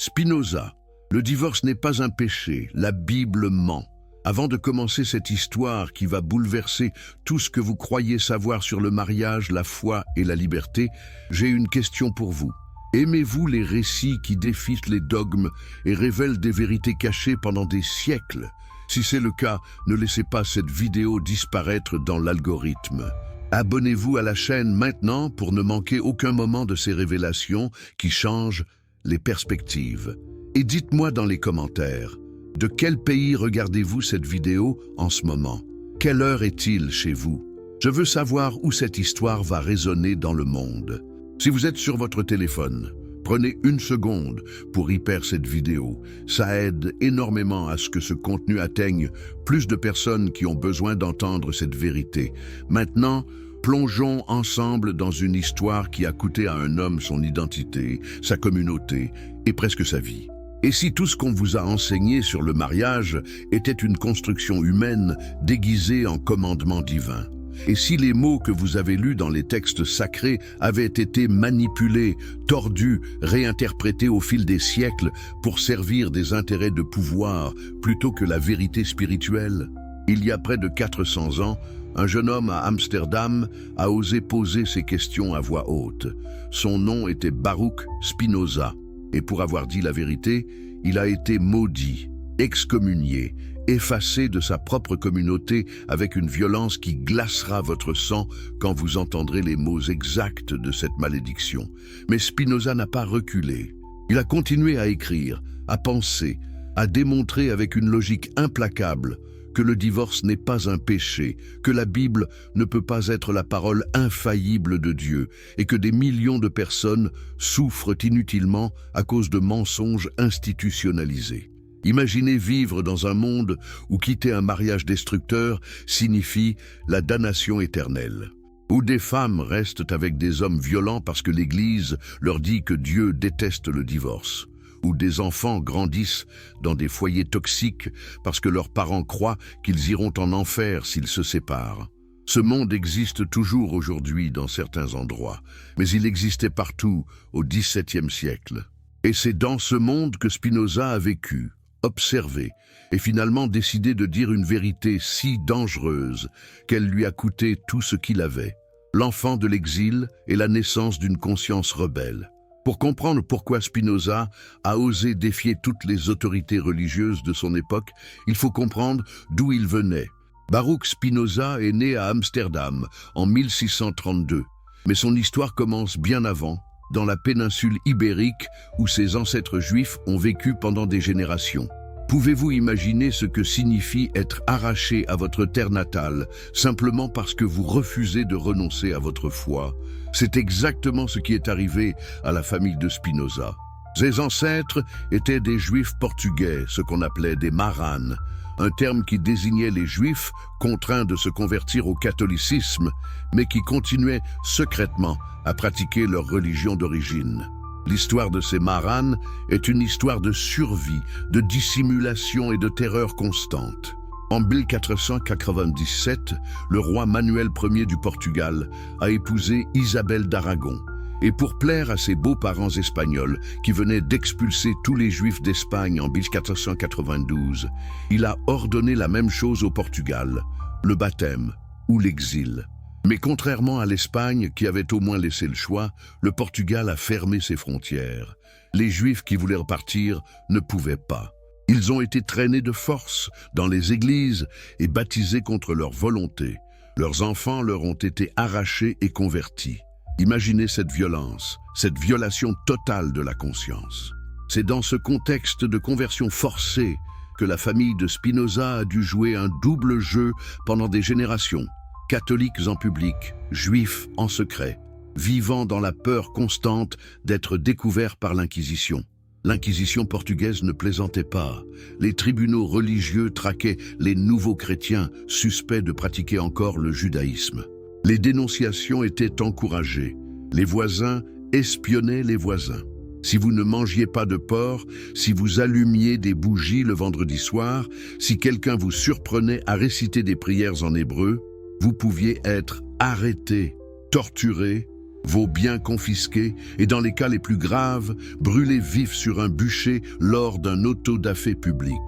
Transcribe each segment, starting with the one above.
Spinoza. Le divorce n'est pas un péché, la Bible ment. Avant de commencer cette histoire qui va bouleverser tout ce que vous croyez savoir sur le mariage, la foi et la liberté, j'ai une question pour vous. Aimez-vous les récits qui défient les dogmes et révèlent des vérités cachées pendant des siècles? Si c'est le cas, ne laissez pas cette vidéo disparaître dans l'algorithme. Abonnez-vous à la chaîne maintenant pour ne manquer aucun moment de ces révélations qui changent les perspectives. Et dites-moi dans les commentaires, de quel pays regardez-vous cette vidéo en ce moment? Quelle heure est-il chez vous? Je veux savoir où cette histoire va résonner dans le monde. Si vous êtes sur votre téléphone, prenez une seconde pour y perdre cette vidéo. Ça aide énormément à ce que ce contenu atteigne plus de personnes qui ont besoin d'entendre cette vérité. Maintenant, plongeons ensemble dans une histoire qui a coûté à un homme son identité, sa communauté et presque sa vie. Et si tout ce qu'on vous a enseigné sur le mariage était une construction humaine déguisée en commandement divin? Et si les mots que vous avez lus dans les textes sacrés avaient été manipulés, tordus, réinterprétés au fil des siècles pour servir des intérêts de pouvoir plutôt que la vérité spirituelle? Il y a près de 400 ans, un jeune homme à Amsterdam a osé poser ces questions à voix haute. Son nom était Baruch Spinoza. Et pour avoir dit la vérité, il a été maudit, excommunié, effacé de sa propre communauté avec une violence qui glacera votre sang quand vous entendrez les mots exacts de cette malédiction. Mais Spinoza n'a pas reculé. Il a continué à écrire, à penser, à démontrer avec une logique implacable que le divorce n'est pas un péché, que la Bible ne peut pas être la parole infaillible de Dieu et que des millions de personnes souffrent inutilement à cause de mensonges institutionnalisés. Imaginez vivre dans un monde où quitter un mariage destructeur signifie la damnation éternelle, où des femmes restent avec des hommes violents parce que l'Église leur dit que Dieu déteste le divorce, où des enfants grandissent dans des foyers toxiques parce que leurs parents croient qu'ils iront en enfer s'ils se séparent. Ce monde existe toujours aujourd'hui dans certains endroits, mais il existait partout au XVIIe siècle. Et c'est dans ce monde que Spinoza a vécu, observé, et finalement décidé de dire une vérité si dangereuse qu'elle lui a coûté tout ce qu'il avait, l'enfant de l'exil et la naissance d'une conscience rebelle. Pour comprendre pourquoi Spinoza a osé défier toutes les autorités religieuses de son époque, il faut comprendre d'où il venait. Baruch Spinoza est né à Amsterdam en 1632, mais son histoire commence bien avant, dans la péninsule ibérique où ses ancêtres juifs ont vécu pendant des générations. Pouvez-vous imaginer ce que signifie être arraché à votre terre natale simplement parce que vous refusez de renoncer à votre foi? C'est exactement ce qui est arrivé à la famille de Spinoza. Ses ancêtres étaient des juifs portugais, ce qu'on appelait des maranes, un terme qui désignait les juifs contraints de se convertir au catholicisme, mais qui continuaient secrètement à pratiquer leur religion d'origine. L'histoire de ces maranes est une histoire de survie, de dissimulation et de terreur constante. En 1497, le roi Manuel Ier du Portugal a épousé Isabelle d'Aragon. Et pour plaire à ses beaux-parents espagnols qui venaient d'expulser tous les Juifs d'Espagne en 1492, il a ordonné la même chose au Portugal, le baptême ou l'exil. Mais contrairement à l'Espagne, qui avait au moins laissé le choix, le Portugal a fermé ses frontières. Les Juifs qui voulaient repartir ne pouvaient pas. Ils ont été traînés de force dans les églises et baptisés contre leur volonté. Leurs enfants leur ont été arrachés et convertis. Imaginez cette violence, cette violation totale de la conscience. C'est dans ce contexte de conversion forcée que la famille de Spinoza a dû jouer un double jeu pendant des générations. Catholiques en public, juifs en secret, vivant dans la peur constante d'être découverts par l'Inquisition. L'Inquisition portugaise ne plaisantait pas. Les tribunaux religieux traquaient les nouveaux chrétiens suspects de pratiquer encore le judaïsme. Les dénonciations étaient encouragées. Les voisins espionnaient les voisins. Si vous ne mangiez pas de porc, si vous allumiez des bougies le vendredi soir, si quelqu'un vous surprenait à réciter des prières en hébreu, vous pouviez être arrêté, torturé vos biens confisqués et, dans les cas les plus graves, brûlés vifs sur un bûcher lors d'un autodafé public.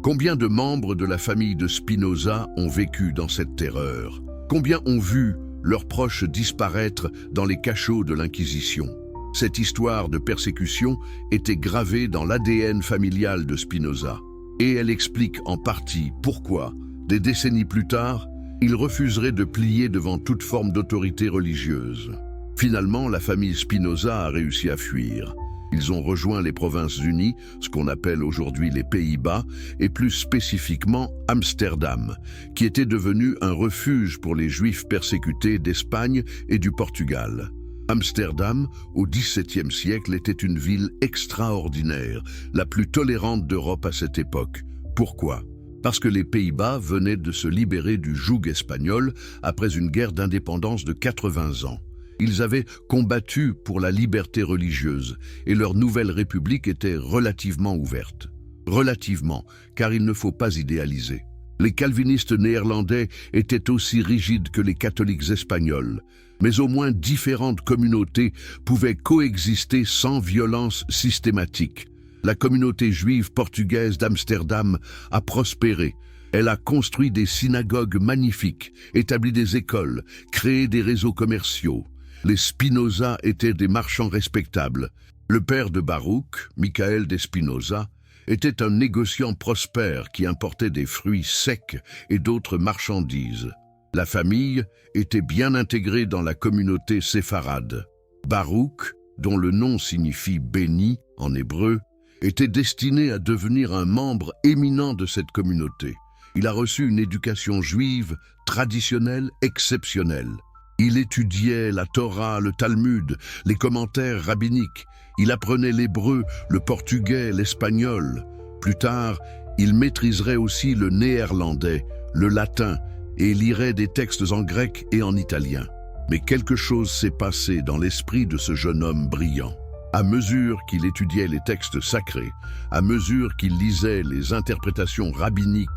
Combien de membres de la famille de Spinoza ont vécu dans cette terreur? Combien ont vu leurs proches disparaître dans les cachots de l'Inquisition? Cette histoire de persécution était gravée dans l'ADN familial de Spinoza. Et elle explique en partie pourquoi, des décennies plus tard, il refuserait de plier devant toute forme d'autorité religieuse. Finalement, la famille Spinoza a réussi à fuir. Ils ont rejoint les Provinces-Unies, ce qu'on appelle aujourd'hui les Pays-Bas, et plus spécifiquement Amsterdam, qui était devenu un refuge pour les Juifs persécutés d'Espagne et du Portugal. Amsterdam, au XVIIe siècle, était une ville extraordinaire, la plus tolérante d'Europe à cette époque. Pourquoi? Parce que les Pays-Bas venaient de se libérer du joug espagnol après une guerre d'indépendance de 80 ans. Ils avaient combattu pour la liberté religieuse et leur nouvelle république était relativement ouverte. Relativement, car il ne faut pas idéaliser. Les calvinistes néerlandais étaient aussi rigides que les catholiques espagnols, mais au moins différentes communautés pouvaient coexister sans violence systématique. La communauté juive portugaise d'Amsterdam a prospéré. Elle a construit des synagogues magnifiques, établi des écoles, créé des réseaux commerciaux. Les Spinoza étaient des marchands respectables. Le père de Baruch, Michael de Spinoza, était un négociant prospère qui importait des fruits secs et d'autres marchandises. La famille était bien intégrée dans la communauté séfarade. Baruch, dont le nom signifie « béni » en hébreu, était destiné à devenir un membre éminent de cette communauté. Il a reçu une éducation juive traditionnelle exceptionnelle. Il étudiait la Torah, le Talmud, les commentaires rabbiniques. Il apprenait l'hébreu, le portugais, l'espagnol. Plus tard, il maîtriserait aussi le néerlandais, le latin, et lirait des textes en grec et en italien. Mais quelque chose s'est passé dans l'esprit de ce jeune homme brillant. À mesure qu'il étudiait les textes sacrés, à mesure qu'il lisait les interprétations rabbiniques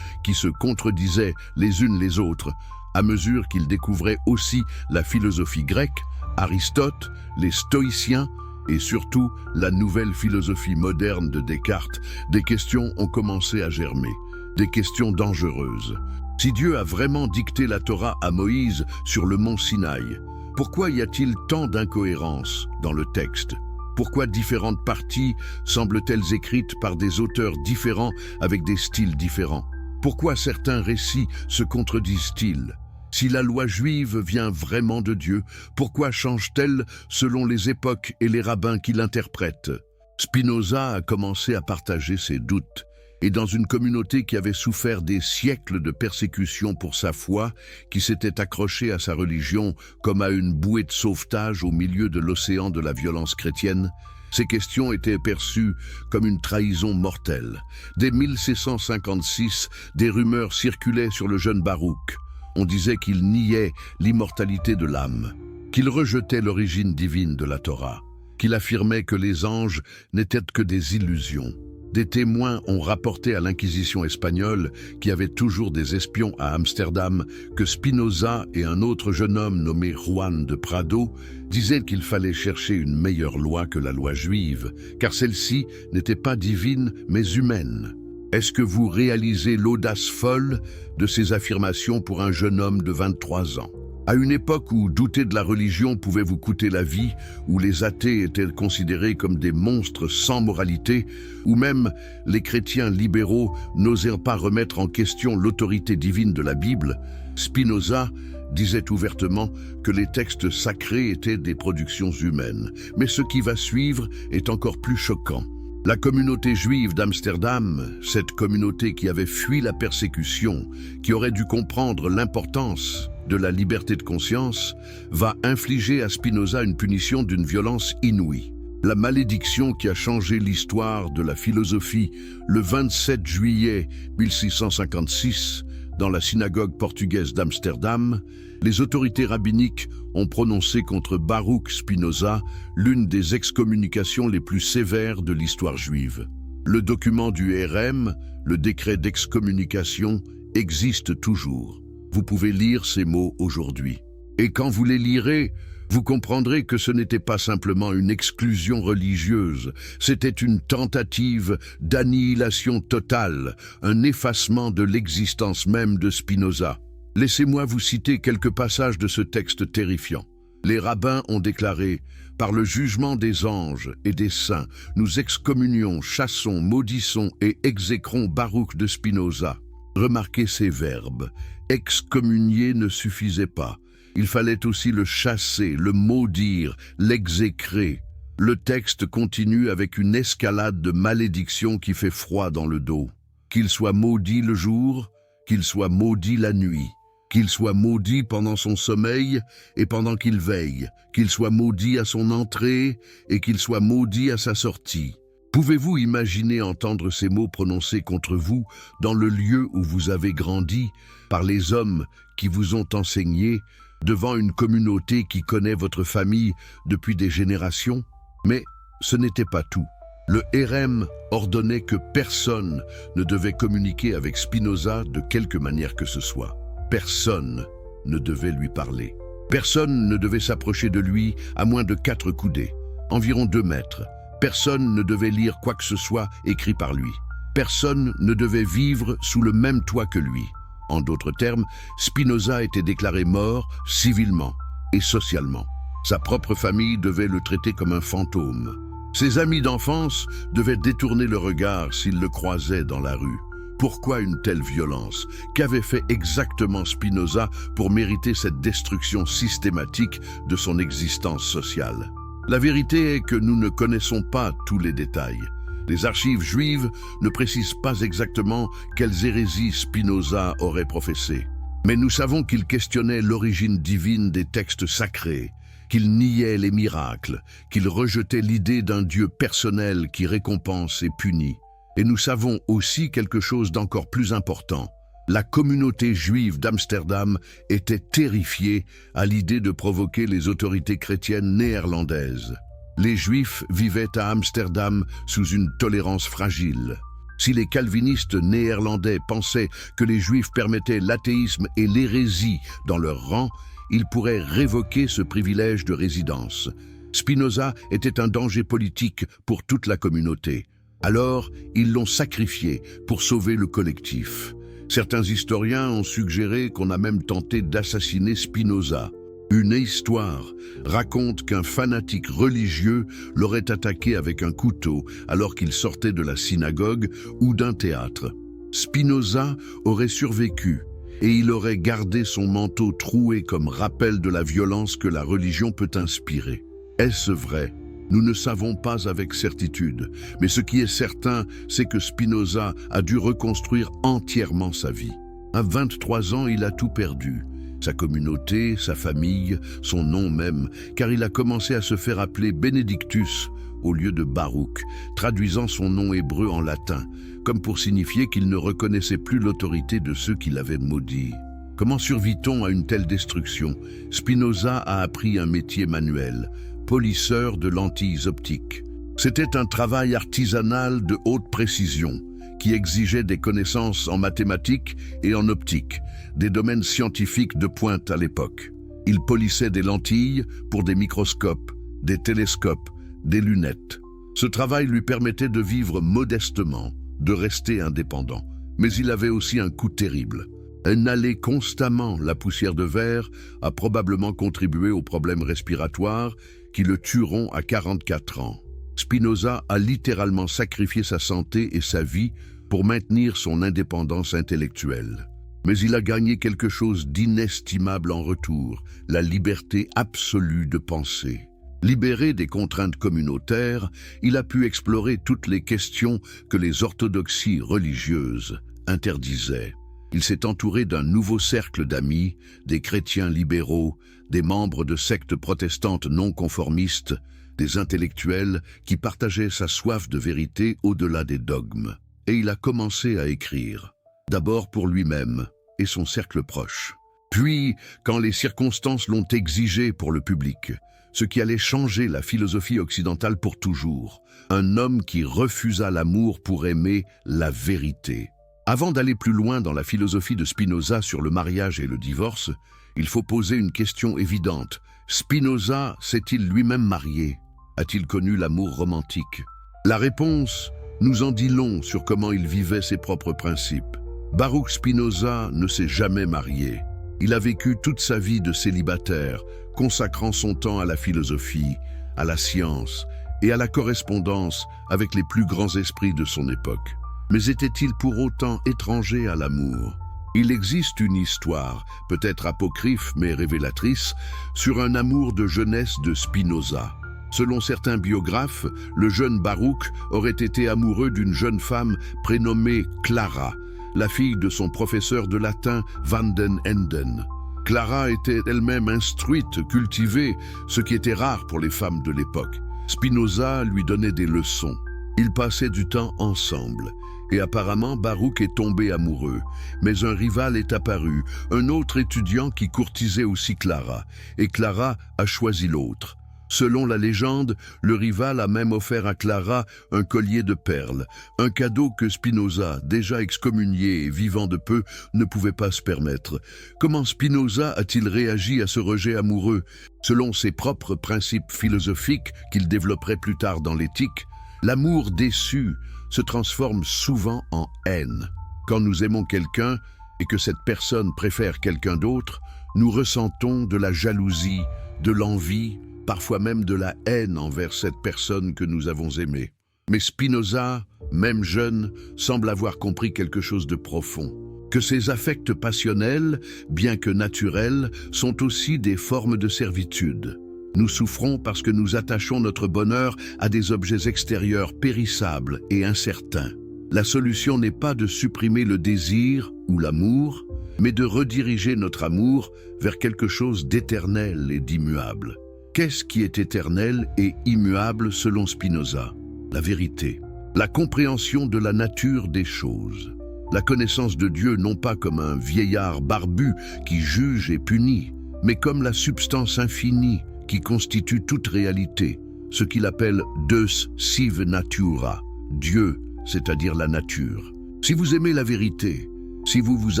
qui se contredisaient les unes les autres, à mesure qu'il découvrait aussi la philosophie grecque, Aristote, les stoïciens et surtout la nouvelle philosophie moderne de Descartes, des questions ont commencé à germer, des questions dangereuses. Si Dieu a vraiment dicté la Torah à Moïse sur le mont Sinaï, pourquoi y a-t-il tant d'incohérences dans le texte? Pourquoi différentes parties semblent-elles écrites par des auteurs différents avec des styles différents? Pourquoi certains récits se contredisent-ils? Si la loi juive vient vraiment de Dieu, pourquoi change-t-elle selon les époques et les rabbins qui l'interprètent? Spinoza a commencé à partager ses doutes, et dans une communauté qui avait souffert des siècles de persécution pour sa foi, qui s'était accrochée à sa religion comme à une bouée de sauvetage au milieu de l'océan de la violence chrétienne, ces questions étaient perçues comme une trahison mortelle. Dès 1656, des rumeurs circulaient sur le jeune Baruch. On disait qu'il niait l'immortalité de l'âme, qu'il rejetait l'origine divine de la Torah, qu'il affirmait que les anges n'étaient que des illusions. Des témoins ont rapporté à l'Inquisition espagnole, qui avait toujours des espions à Amsterdam, que Spinoza et un autre jeune homme nommé Juan de Prado disaient qu'il fallait chercher une meilleure loi que la loi juive, car celle-ci n'était pas divine mais humaine. Est-ce que vous réalisez l'audace folle de ces affirmations pour un jeune homme de 23 ans? À une époque où douter de la religion pouvait vous coûter la vie, où les athées étaient considérés comme des monstres sans moralité, où même les chrétiens libéraux n'osèrent pas remettre en question l'autorité divine de la Bible, Spinoza disait ouvertement que les textes sacrés étaient des productions humaines. Mais ce qui va suivre est encore plus choquant. La communauté juive d'Amsterdam, cette communauté qui avait fui la persécution, qui aurait dû comprendre l'importance de la liberté de conscience, va infliger à Spinoza une punition d'une violence inouïe. La malédiction qui a changé l'histoire de la philosophie le 27 juillet 1656, dans la synagogue portugaise d'Amsterdam, les autorités rabbiniques ont prononcé contre Baruch Spinoza l'une des excommunications les plus sévères de l'histoire juive. Le document du RM, le décret d'excommunication, existe toujours. Vous pouvez lire ces mots aujourd'hui. Et quand vous les lirez, vous comprendrez que ce n'était pas simplement une exclusion religieuse, c'était une tentative d'annihilation totale, un effacement de l'existence même de Spinoza. Laissez-moi vous citer quelques passages de ce texte terrifiant. Les rabbins ont déclaré « Par le jugement des anges et des saints, nous excommunions, chassons, maudissons et exécrons Baruch de Spinoza. » Remarquez ces verbes. Excommunier ne suffisait pas. Il fallait aussi le chasser, le maudire, l'exécrer. Le texte continue avec une escalade de malédictions qui fait froid dans le dos. Qu'il soit maudit le jour, qu'il soit maudit la nuit. Qu'il soit maudit pendant son sommeil et pendant qu'il veille, qu'il soit maudit à son entrée et qu'il soit maudit à sa sortie. Pouvez-vous imaginer entendre ces mots prononcés contre vous dans le lieu où vous avez grandi, par les hommes qui vous ont enseigné, devant une communauté qui connaît votre famille depuis des générations? Mais ce n'était pas tout. Le Hérem ordonnait que personne ne devait communiquer avec Spinoza de quelque manière que ce soit. Personne ne devait lui parler. Personne ne devait s'approcher de lui à moins de 4 coudées, environ 2 mètres. Personne ne devait lire quoi que ce soit écrit par lui. Personne ne devait vivre sous le même toit que lui. En d'autres termes, Spinoza était déclaré mort civilement et socialement. Sa propre famille devait le traiter comme un fantôme. Ses amis d'enfance devaient détourner le regard s'ils le croisaient dans la rue. Pourquoi une telle violence? Qu'avait fait exactement Spinoza pour mériter cette destruction systématique de son existence sociale? La vérité est que nous ne connaissons pas tous les détails. Les archives juives ne précisent pas exactement quelles hérésies Spinoza aurait professées. Mais nous savons qu'il questionnait l'origine divine des textes sacrés, qu'il niait les miracles, qu'il rejetait l'idée d'un Dieu personnel qui récompense et punit. Et nous savons aussi quelque chose d'encore plus important. La communauté juive d'Amsterdam était terrifiée à l'idée de provoquer les autorités chrétiennes néerlandaises. Les Juifs vivaient à Amsterdam sous une tolérance fragile. Si les calvinistes néerlandais pensaient que les Juifs permettaient l'athéisme et l'hérésie dans leur rang, ils pourraient révoquer ce privilège de résidence. Spinoza était un danger politique pour toute la communauté. Alors, ils l'ont sacrifié pour sauver le collectif. Certains historiens ont suggéré qu'on a même tenté d'assassiner Spinoza. Une histoire raconte qu'un fanatique religieux l'aurait attaqué avec un couteau alors qu'il sortait de la synagogue ou d'un théâtre. Spinoza aurait survécu et il aurait gardé son manteau troué comme rappel de la violence que la religion peut inspirer. Est-ce vrai? Nous ne savons pas avec certitude, mais ce qui est certain, c'est que Spinoza a dû reconstruire entièrement sa vie. À 23 ans, il a tout perdu. Sa communauté, sa famille, son nom même, car il a commencé à se faire appeler Benedictus au lieu de Baruch, traduisant son nom hébreu en latin, comme pour signifier qu'il ne reconnaissait plus l'autorité de ceux qui l'avaient maudit. Comment survit-on à une telle destruction? Spinoza a appris un métier manuel, polisseur de lentilles optiques. C'était un travail artisanal de haute précision, qui exigeait des connaissances en mathématiques et en optique, des domaines scientifiques de pointe à l'époque. Il polissait des lentilles pour des microscopes, des télescopes, des lunettes. Ce travail lui permettait de vivre modestement, de rester indépendant. Mais il avait aussi un coût terrible. Inhaler constamment la poussière de verre a probablement contribué aux problèmes respiratoires qui le tueront à 44 ans. Spinoza a littéralement sacrifié sa santé et sa vie pour maintenir son indépendance intellectuelle. Mais il a gagné quelque chose d'inestimable en retour, la liberté absolue de penser. Libéré des contraintes communautaires, il a pu explorer toutes les questions que les orthodoxies religieuses interdisaient. Il s'est entouré d'un nouveau cercle d'amis, des chrétiens libéraux, des membres de sectes protestantes non conformistes, des intellectuels qui partageaient sa soif de vérité au-delà des dogmes. Et il a commencé à écrire, d'abord pour lui-même et son cercle proche. Puis, quand les circonstances l'ont exigé pour le public, ce qui allait changer la philosophie occidentale pour toujours, un homme qui refusa l'amour pour aimer la vérité. Avant d'aller plus loin dans la philosophie de Spinoza sur le mariage et le divorce, il faut poser une question évidente. Spinoza s'est-il lui-même marié? A-t-il connu l'amour romantique? La réponse nous en dit long sur comment il vivait ses propres principes. Baruch Spinoza ne s'est jamais marié. Il a vécu toute sa vie de célibataire, consacrant son temps à la philosophie, à la science et à la correspondance avec les plus grands esprits de son époque. Mais était-il pour autant étranger à l'amour? Il existe une histoire, peut-être apocryphe mais révélatrice, sur un amour de jeunesse de Spinoza. Selon certains biographes, le jeune Baruch aurait été amoureux d'une jeune femme prénommée Clara, la fille de son professeur de latin Van den Enden. Clara était elle-même instruite, cultivée, ce qui était rare pour les femmes de l'époque. Spinoza lui donnait des leçons. Ils passaient du temps ensemble. Et apparemment, Baruch est tombé amoureux. Mais un rival est apparu, un autre étudiant qui courtisait aussi Clara. Et Clara a choisi l'autre. Selon la légende, le rival a même offert à Clara un collier de perles, un cadeau que Spinoza, déjà excommunié et vivant de peu, ne pouvait pas se permettre. Comment Spinoza a-t-il réagi à ce rejet amoureux? Selon ses propres principes philosophiques qu'il développerait plus tard dans l'éthique, l'amour déçu se transforme souvent en haine. Quand nous aimons quelqu'un et que cette personne préfère quelqu'un d'autre, nous ressentons de la jalousie, de l'envie, parfois même de la haine envers cette personne que nous avons aimée. Mais Spinoza, même jeune, semble avoir compris quelque chose de profond. Que ces affects passionnels, bien que naturels, sont aussi des formes de servitude. Nous souffrons parce que nous attachons notre bonheur à des objets extérieurs périssables et incertains. La solution n'est pas de supprimer le désir ou l'amour, mais de rediriger notre amour vers quelque chose d'éternel et d'immuable. Qu'est-ce qui est éternel et immuable selon Spinoza? La vérité, la compréhension de la nature des choses, la connaissance de Dieu non pas comme un vieillard barbu qui juge et punit, mais comme la substance infinie qui constitue toute réalité, ce qu'il appelle Deus sive natura, Dieu, c'est-à-dire la nature. Si vous aimez la vérité, si vous vous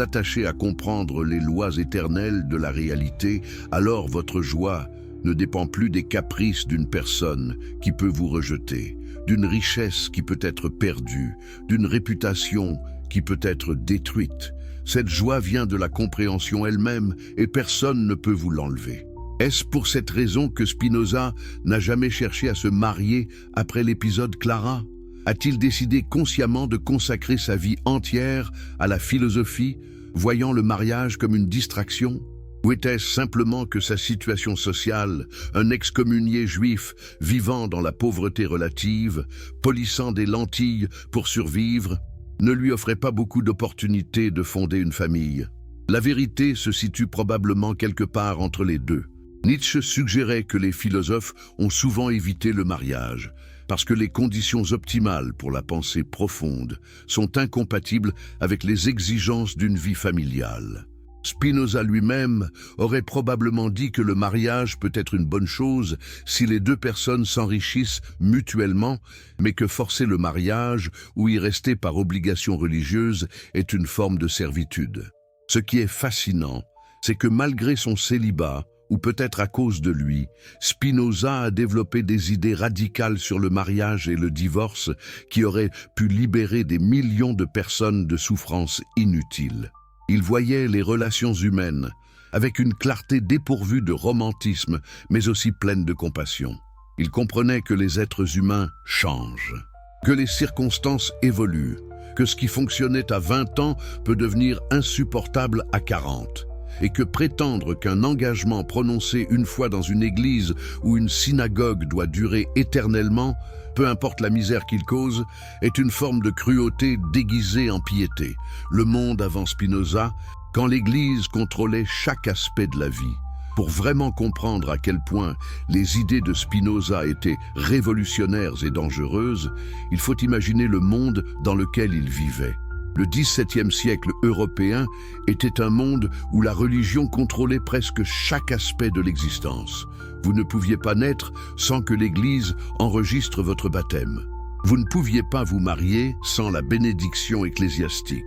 attachez à comprendre les lois éternelles de la réalité, alors votre joie ne dépend plus des caprices d'une personne qui peut vous rejeter, d'une richesse qui peut être perdue, d'une réputation qui peut être détruite. Cette joie vient de la compréhension elle-même et personne ne peut vous l'enlever. Est-ce pour cette raison que Spinoza n'a jamais cherché à se marier après l'épisode Clara? A-t-il décidé consciemment de consacrer sa vie entière à la philosophie, voyant le mariage comme une distraction? Ou était-ce simplement que sa situation sociale, un excommunié juif vivant dans la pauvreté relative, polissant des lentilles pour survivre, ne lui offrait pas beaucoup d'opportunités de fonder une famille? La vérité se situe probablement quelque part entre les deux. Nietzsche suggérait que les philosophes ont souvent évité le mariage, parce que les conditions optimales pour la pensée profonde sont incompatibles avec les exigences d'une vie familiale. Spinoza lui-même aurait probablement dit que le mariage peut être une bonne chose si les deux personnes s'enrichissent mutuellement, mais que forcer le mariage ou y rester par obligation religieuse est une forme de servitude. Ce qui est fascinant, c'est que malgré son célibat, ou peut-être à cause de lui, Spinoza a développé des idées radicales sur le mariage et le divorce qui auraient pu libérer des millions de personnes de souffrances inutiles. Il voyait les relations humaines avec une clarté dépourvue de romantisme, mais aussi pleine de compassion. Il comprenait que les êtres humains changent, que les circonstances évoluent, que ce qui fonctionnait à 20 ans peut devenir insupportable à 40. Et que prétendre qu'un engagement prononcé une fois dans une église ou une synagogue doit durer éternellement, peu importe la misère qu'il cause, est une forme de cruauté déguisée en piété. Le monde avant Spinoza, quand l'Église contrôlait chaque aspect de la vie. Pour vraiment comprendre à quel point les idées de Spinoza étaient révolutionnaires et dangereuses, il faut imaginer le monde dans lequel il vivait. Le XVIIe siècle européen était un monde où la religion contrôlait presque chaque aspect de l'existence. Vous ne pouviez pas naître sans que l'Église enregistre votre baptême. Vous ne pouviez pas vous marier sans la bénédiction ecclésiastique.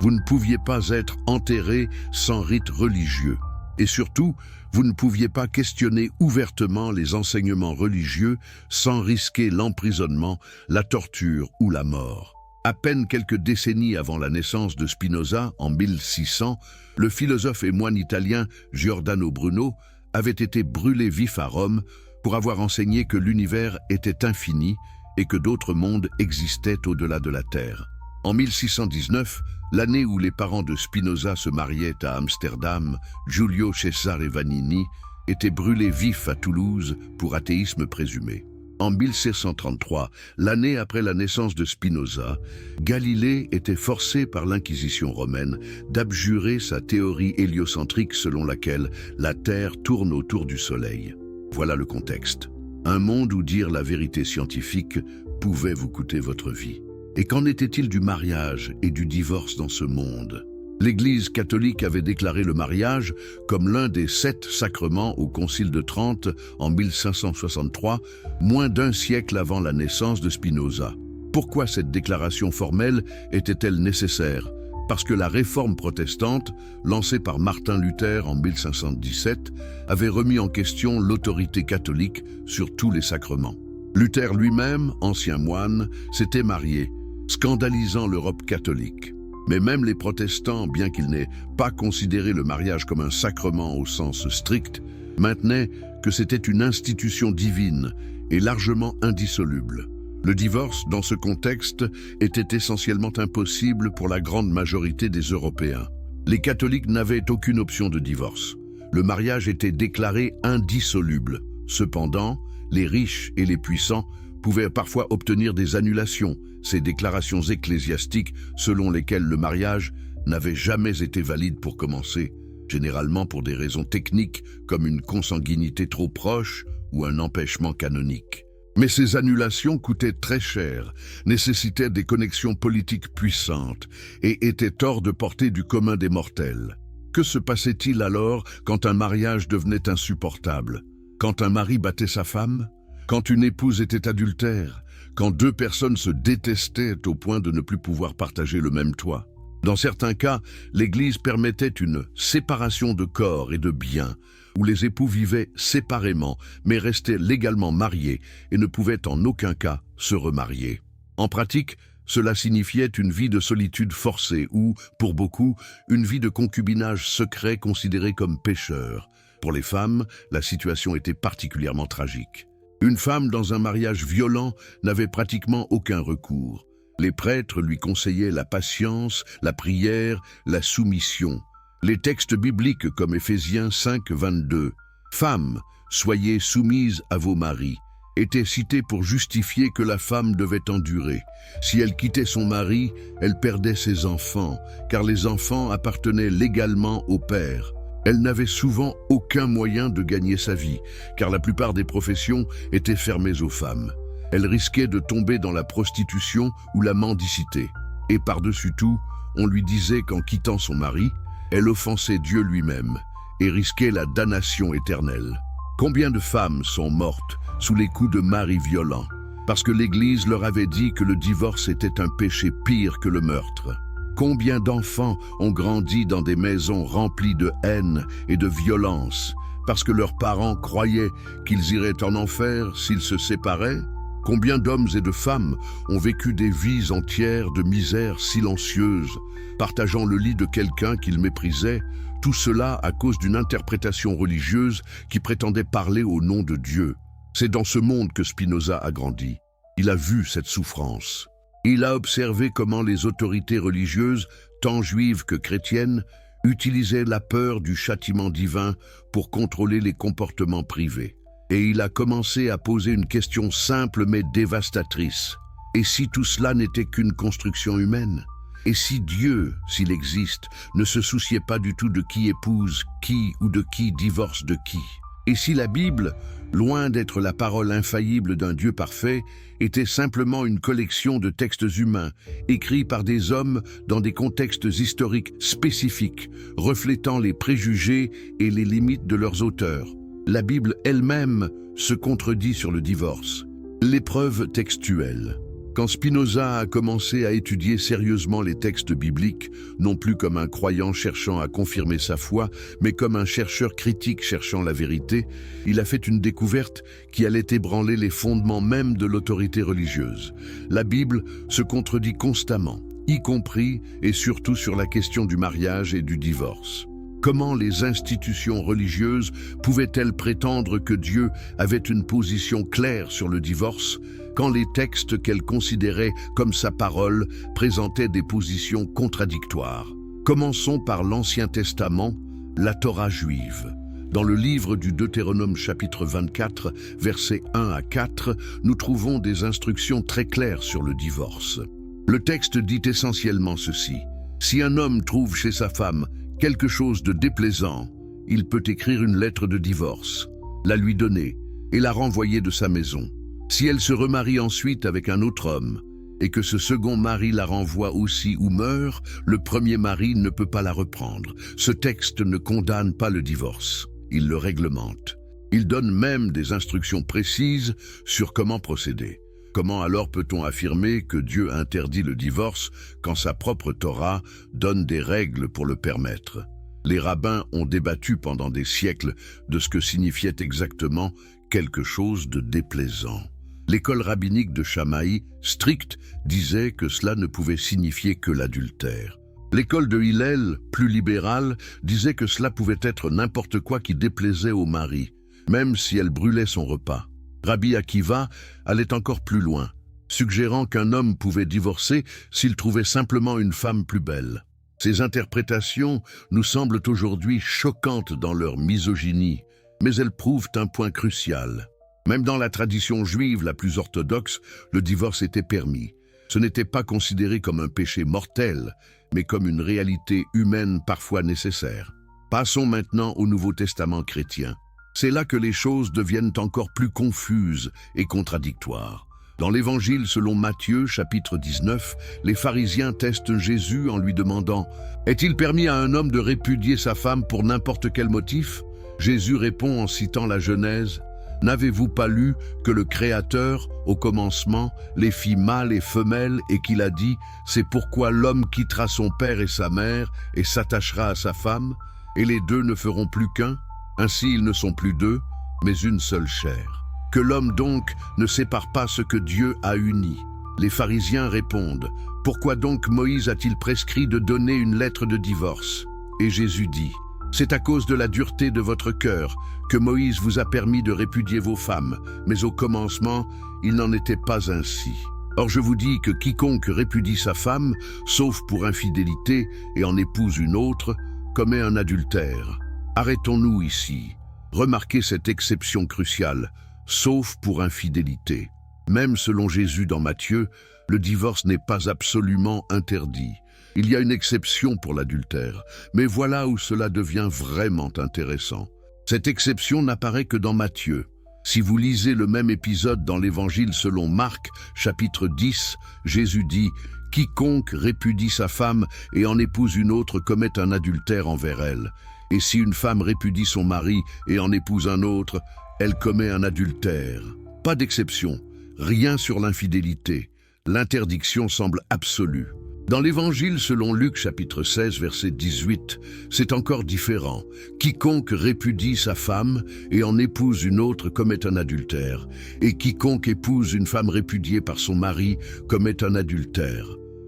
Vous ne pouviez pas être enterré sans rite religieux. Et surtout, vous ne pouviez pas questionner ouvertement les enseignements religieux sans risquer l'emprisonnement, la torture ou la mort. À peine quelques décennies avant la naissance de Spinoza, en 1600, le philosophe et moine italien Giordano Bruno avait été brûlé vif à Rome pour avoir enseigné que l'univers était infini et que d'autres mondes existaient au-delà de la Terre. En 1619, l'année où les parents de Spinoza se mariaient à Amsterdam, Giulio Cesare Vanini était brûlé vif à Toulouse pour athéisme présumé. En 1633, l'année après la naissance de Spinoza, Galilée était forcé par l'Inquisition romaine d'abjurer sa théorie héliocentrique selon laquelle la Terre tourne autour du Soleil. Voilà le contexte. Un monde où dire la vérité scientifique pouvait vous coûter votre vie. Et qu'en était-il du mariage et du divorce dans ce monde ? L'Église catholique avait déclaré le mariage comme l'un des 7 sacrements au Concile de Trente en 1563, moins d'un siècle avant la naissance de Spinoza. Pourquoi cette déclaration formelle était-elle nécessaire ? Parce que la réforme protestante, lancée par Martin Luther en 1517, avait remis en question l'autorité catholique sur tous les sacrements. Luther lui-même, ancien moine, s'était marié, scandalisant l'Europe catholique. Mais même les protestants, bien qu'ils n'aient pas considéré le mariage comme un sacrement au sens strict, maintenaient que c'était une institution divine et largement indissoluble. Le divorce, dans ce contexte, était essentiellement impossible pour la grande majorité des Européens. Les catholiques n'avaient aucune option de divorce. Le mariage était déclaré indissoluble. Cependant, les riches et les puissants pouvaient parfois obtenir des annulations, ces déclarations ecclésiastiques selon lesquelles le mariage n'avait jamais été valide pour commencer, généralement pour des raisons techniques comme une consanguinité trop proche ou un empêchement canonique. Mais ces annulations coûtaient très cher, nécessitaient des connexions politiques puissantes et étaient hors de portée du commun des mortels. Que se passait-il alors quand un mariage devenait insupportable ? Quand un mari battait sa femme ? Quand une épouse était adultère ? Quand 2 personnes se détestaient au point de ne plus pouvoir partager le même toit? Dans certains cas, l'Église permettait une séparation de corps et de biens, où les époux vivaient séparément, mais restaient légalement mariés et ne pouvaient en aucun cas se remarier. En pratique, cela signifiait une vie de solitude forcée ou, pour beaucoup, une vie de concubinage secret considérée comme pécheur. Pour les femmes, la situation était particulièrement tragique. Une femme dans un mariage violent n'avait pratiquement aucun recours. Les prêtres lui conseillaient la patience, la prière, la soumission. Les textes bibliques comme Éphésiens 5, 22, « Femmes, soyez soumises à vos maris », étaient cités pour justifier que la femme devait endurer. Si elle quittait son mari, elle perdait ses enfants, car les enfants appartenaient légalement au père. Elle n'avait souvent aucun moyen de gagner sa vie, car la plupart des professions étaient fermées aux femmes. Elle risquait de tomber dans la prostitution ou la mendicité. Et par-dessus tout, on lui disait qu'en quittant son mari, elle offensait Dieu lui-même et risquait la damnation éternelle. Combien de femmes sont mortes sous les coups de maris violents, parce que l'Église leur avait dit que le divorce était un péché pire que le meurtre? Combien d'enfants ont grandi dans des maisons remplies de haine et de violence parce que leurs parents croyaient qu'ils iraient en enfer s'ils se séparaient? Combien d'hommes et de femmes ont vécu des vies entières de misère silencieuse, partageant le lit de quelqu'un qu'ils méprisaient, tout cela à cause d'une interprétation religieuse qui prétendait parler au nom de Dieu? C'est dans ce monde que Spinoza a grandi. Il a vu cette souffrance. Il a observé comment les autorités religieuses, tant juives que chrétiennes, utilisaient la peur du châtiment divin pour contrôler les comportements privés. Et il a commencé à poser une question simple mais dévastatrice. Et si tout cela n'était qu'une construction humaine? Et si Dieu, s'il existe, ne se souciait pas du tout de qui épouse qui ou de qui divorce de qui? Et si la Bible, loin d'être la parole infaillible d'un Dieu parfait, était simplement une collection de textes humains, écrits par des hommes dans des contextes historiques spécifiques, reflétant les préjugés et les limites de leurs auteurs? La Bible elle-même se contredit sur le divorce. L'épreuve textuelle. Quand Spinoza a commencé à étudier sérieusement les textes bibliques, non plus comme un croyant cherchant à confirmer sa foi, mais comme un chercheur critique cherchant la vérité, il a fait une découverte qui allait ébranler les fondements même de l'autorité religieuse. La Bible se contredit constamment, y compris et surtout sur la question du mariage et du divorce. Comment les institutions religieuses pouvaient-elles prétendre que Dieu avait une position claire sur le divorce quand les textes qu'elles considéraient comme sa parole présentaient des positions contradictoires? Commençons par l'Ancien Testament, la Torah juive. Dans le livre du Deutéronome chapitre 24, versets 1 à 4, nous trouvons des instructions très claires sur le divorce. Le texte dit essentiellement ceci: « Si un homme trouve chez sa femme quelque chose de déplaisant, il peut écrire une lettre de divorce, la lui donner et la renvoyer de sa maison. Si elle se remarie ensuite avec un autre homme, et que ce second mari la renvoie aussi ou meurt, le premier mari ne peut pas la reprendre. Ce texte ne condamne pas le divorce, il le réglemente. Il donne même des instructions précises sur comment procéder. Comment alors peut-on affirmer que Dieu interdit le divorce quand sa propre Torah donne des règles pour le permettre? Les rabbins ont débattu pendant des siècles de ce que signifiait exactement quelque chose de déplaisant. L'école rabbinique de Shammai, stricte, disait que cela ne pouvait signifier que l'adultère. L'école de Hillel, plus libérale, disait que cela pouvait être n'importe quoi qui déplaisait au mari, même si elle brûlait son repas. Rabbi Akiva allait encore plus loin, suggérant qu'un homme pouvait divorcer s'il trouvait simplement une femme plus belle. Ces interprétations nous semblent aujourd'hui choquantes dans leur misogynie, mais elles prouvent un point crucial. Même dans la tradition juive la plus orthodoxe, le divorce était permis. Ce n'était pas considéré comme un péché mortel, mais comme une réalité humaine parfois nécessaire. Passons maintenant au Nouveau Testament chrétien. C'est là que les choses deviennent encore plus confuses et contradictoires. Dans l'Évangile selon Matthieu, chapitre 19, les pharisiens testent Jésus en lui demandant « Est-il permis à un homme de répudier sa femme pour n'importe quel motif ?» Jésus répond en citant la Genèse « N'avez-vous pas lu que le Créateur, au commencement, les fit mâles et femelles et qu'il a dit « C'est pourquoi l'homme quittera son père et sa mère et s'attachera à sa femme, et les deux ne feront plus qu'un ?» Ainsi ils ne sont plus deux, mais une seule chair. Que l'homme donc ne sépare pas ce que Dieu a uni. Les pharisiens répondent, « Pourquoi donc Moïse a-t-il prescrit de donner une lettre de divorce ?» Et Jésus dit, « C'est à cause de la dureté de votre cœur que Moïse vous a permis de répudier vos femmes, mais au commencement, il n'en était pas ainsi. Or je vous dis que quiconque répudie sa femme, sauf pour infidélité, et en épouse une autre, commet un adultère. » Arrêtons-nous ici. Remarquez cette exception cruciale, sauf pour infidélité. Même selon Jésus dans Matthieu, le divorce n'est pas absolument interdit. Il y a une exception pour l'adultère, mais voilà où cela devient vraiment intéressant. Cette exception n'apparaît que dans Matthieu. Si vous lisez le même épisode dans l'Évangile selon Marc, chapitre 10, Jésus dit « Quiconque répudie sa femme et en épouse une autre commet un adultère envers elle. Et si une femme répudie son mari et en épouse un autre, elle commet un adultère. » Pas d'exception, rien sur l'infidélité. L'interdiction semble absolue. Dans l'Évangile selon Luc chapitre 16 verset 18, c'est encore différent. Quiconque répudie sa femme et en épouse une autre commet un adultère, et quiconque épouse une femme répudiée par son mari commet un adultère.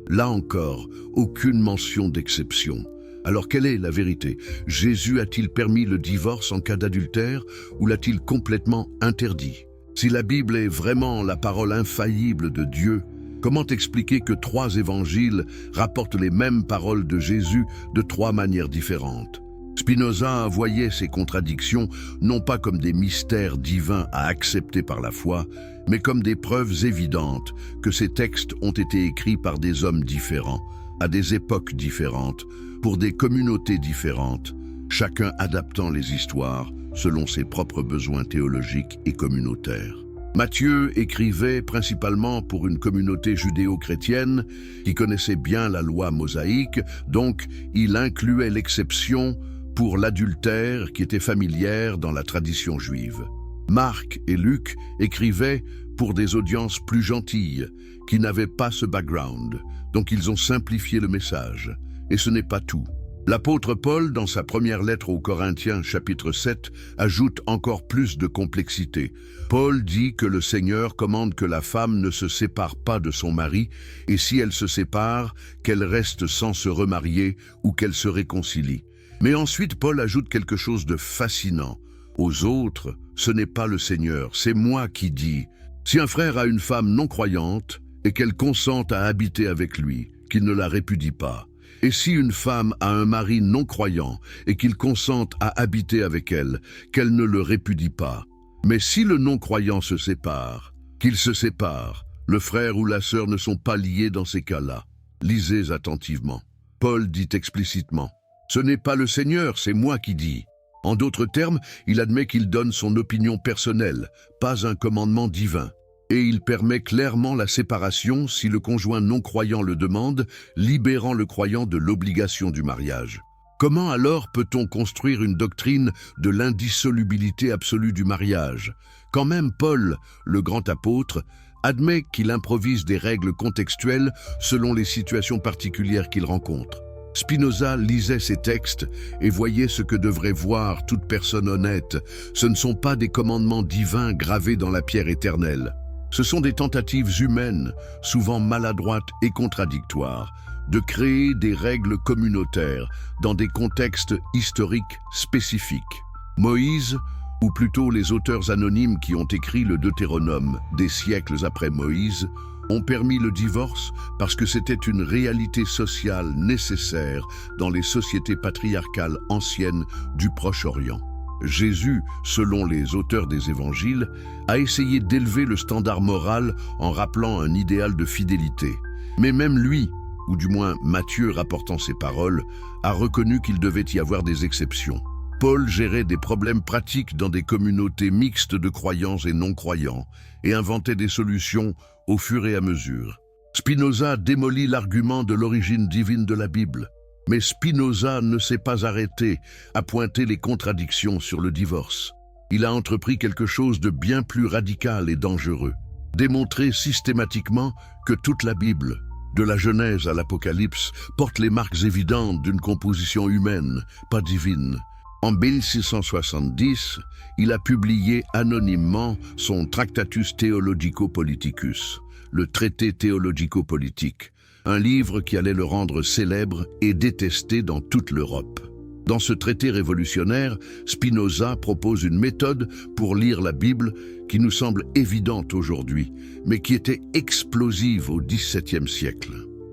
Là encore, aucune mention d'exception. Alors quelle est la vérité? Jésus a-t-il permis le divorce en cas d'adultère ou l'a-t-il complètement interdit? Si la Bible est vraiment la parole infaillible de Dieu, comment expliquer que 3 évangiles rapportent les mêmes paroles de Jésus de 3 manières différentes? Spinoza voyait ces contradictions non pas comme des mystères divins à accepter par la foi, mais comme des preuves évidentes que ces textes ont été écrits par des hommes différents, à des époques différentes, pour des communautés différentes, chacun adaptant les histoires selon ses propres besoins théologiques et communautaires. Matthieu écrivait principalement pour une communauté judéo-chrétienne qui connaissait bien la loi mosaïque, donc il incluait l'exception pour l'adultère qui était familière dans la tradition juive. Marc et Luc écrivaient pour des audiences plus gentilles, qui n'avaient pas ce background. Donc ils ont simplifié le message. Et ce n'est pas tout. L'apôtre Paul, dans sa première lettre aux Corinthiens, chapitre 7, ajoute encore plus de complexité. Paul dit que le Seigneur commande que la femme ne se sépare pas de son mari, et si elle se sépare, qu'elle reste sans se remarier ou qu'elle se réconcilie. Mais ensuite, Paul ajoute quelque chose de fascinant. Aux autres, ce n'est pas le Seigneur, c'est moi qui dis. Si un frère a une femme non croyante et qu'elle consente à habiter avec lui, qu'il ne la répudie pas. Et si une femme a un mari non-croyant et qu'il consente à habiter avec elle, qu'elle ne le répudie pas. Mais si le non-croyant se sépare, qu'il se sépare, le frère ou la sœur ne sont pas liés dans ces cas-là. Lisez attentivement. Paul dit explicitement, « Ce n'est pas le Seigneur, c'est moi qui dis. » En d'autres termes, il admet qu'il donne son opinion personnelle, pas un commandement divin. Et il permet clairement la séparation si le conjoint non-croyant le demande, libérant le croyant de l'obligation du mariage. Comment alors peut-on construire une doctrine de l'indissolubilité absolue du mariage, quand même Paul, le grand apôtre, admet qu'il improvise des règles contextuelles selon les situations particulières qu'il rencontre? Spinoza lisait ces textes et voyait ce que devrait voir toute personne honnête. Ce ne sont pas des commandements divins gravés dans la pierre éternelle. Ce sont des tentatives humaines, souvent maladroites et contradictoires, de créer des règles communautaires dans des contextes historiques spécifiques. Moïse, ou plutôt les auteurs anonymes qui ont écrit le Deutéronome des siècles après Moïse, ont permis le divorce parce que c'était une réalité sociale nécessaire dans les sociétés patriarcales anciennes du Proche-Orient. Jésus, selon les auteurs des évangiles, a essayé d'élever le standard moral en rappelant un idéal de fidélité. Mais même lui, ou du moins Matthieu rapportant ses paroles, a reconnu qu'il devait y avoir des exceptions. Paul gérait des problèmes pratiques dans des communautés mixtes de croyants et non-croyants et inventait des solutions au fur et à mesure. Spinoza démolit l'argument de l'origine divine de la Bible. Mais Spinoza ne s'est pas arrêté à pointer les contradictions sur le divorce. Il a entrepris quelque chose de bien plus radical et dangereux. Démontrer systématiquement que toute la Bible, de la Genèse à l'Apocalypse, porte les marques évidentes d'une composition humaine, pas divine. En 1670, il a publié anonymement son Tractatus Theologico-Politicus, le traité théologico-politique, un livre qui allait le rendre célèbre et détesté dans toute l'Europe. Dans ce traité révolutionnaire, Spinoza propose une méthode pour lire la Bible qui nous semble évidente aujourd'hui, mais qui était explosive au XVIIe siècle.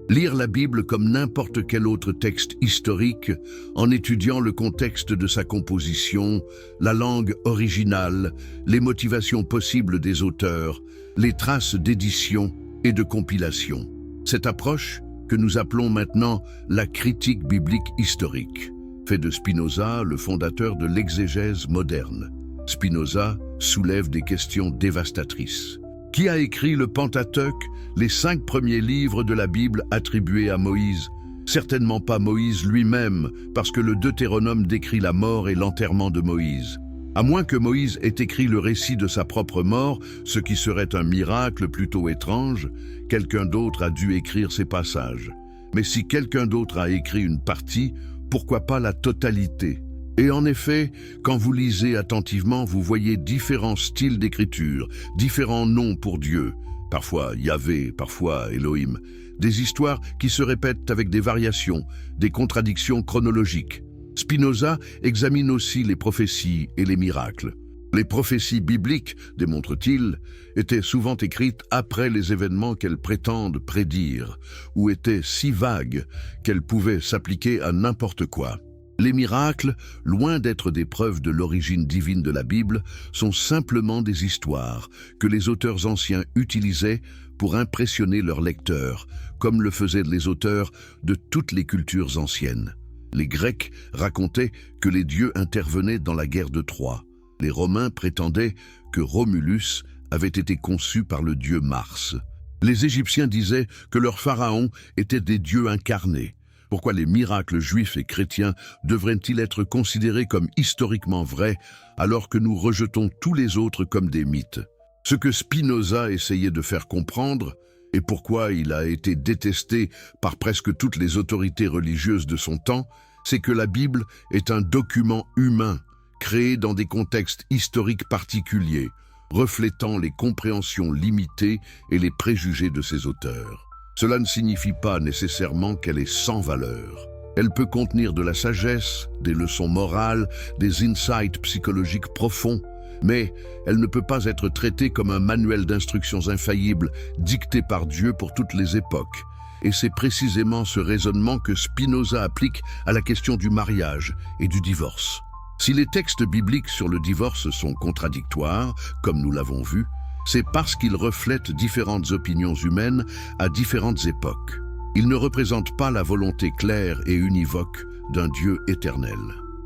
Lire la Bible comme n'importe quel autre texte historique, en étudiant le contexte de sa composition, la langue originale, les motivations possibles des auteurs, les traces d'édition et de compilation. Cette approche, que nous appelons maintenant la critique biblique historique, fait de Spinoza le fondateur de l'exégèse moderne. Spinoza soulève des questions dévastatrices. Qui a écrit le Pentateuque, les 5 premiers livres de la Bible attribués à Moïse? Certainement pas Moïse lui-même, parce que le Deutéronome décrit la mort et l'enterrement de Moïse. À moins que Moïse ait écrit le récit de sa propre mort, ce qui serait un miracle plutôt étrange, quelqu'un d'autre a dû écrire ces passages. Mais si quelqu'un d'autre a écrit une partie, pourquoi pas la totalité? Et en effet, quand vous lisez attentivement, vous voyez différents styles d'écriture, différents noms pour Dieu, parfois Yahvé, parfois Elohim, des histoires qui se répètent avec des variations, des contradictions chronologiques. Spinoza examine aussi les prophéties et les miracles. Les prophéties bibliques, démontre-t-il, étaient souvent écrites après les événements qu'elles prétendent prédire, ou étaient si vagues qu'elles pouvaient s'appliquer à n'importe quoi. Les miracles, loin d'être des preuves de l'origine divine de la Bible, sont simplement des histoires que les auteurs anciens utilisaient pour impressionner leurs lecteurs, comme le faisaient les auteurs de toutes les cultures anciennes. Les Grecs racontaient que les dieux intervenaient dans la guerre de Troie. Les Romains prétendaient que Romulus avait été conçu par le dieu Mars. Les Égyptiens disaient que leurs pharaons étaient des dieux incarnés. Pourquoi les miracles juifs et chrétiens devraient-ils être considérés comme historiquement vrais alors que nous rejetons tous les autres comme des mythes? Ce que Spinoza essayait de faire comprendre, et pourquoi il a été détesté par presque toutes les autorités religieuses de son temps, c'est que la Bible est un document humain, créé dans des contextes historiques particuliers, reflétant les compréhensions limitées et les préjugés de ses auteurs. Cela ne signifie pas nécessairement qu'elle est sans valeur. Elle peut contenir de la sagesse, des leçons morales, des insights psychologiques profonds, mais elle ne peut pas être traitée comme un manuel d'instructions infaillibles dicté par Dieu pour toutes les époques. Et c'est précisément ce raisonnement que Spinoza applique à la question du mariage et du divorce. Si les textes bibliques sur le divorce sont contradictoires, comme nous l'avons vu, c'est parce qu'ils reflètent différentes opinions humaines à différentes époques. Ils ne représentent pas la volonté claire et univoque d'un Dieu éternel.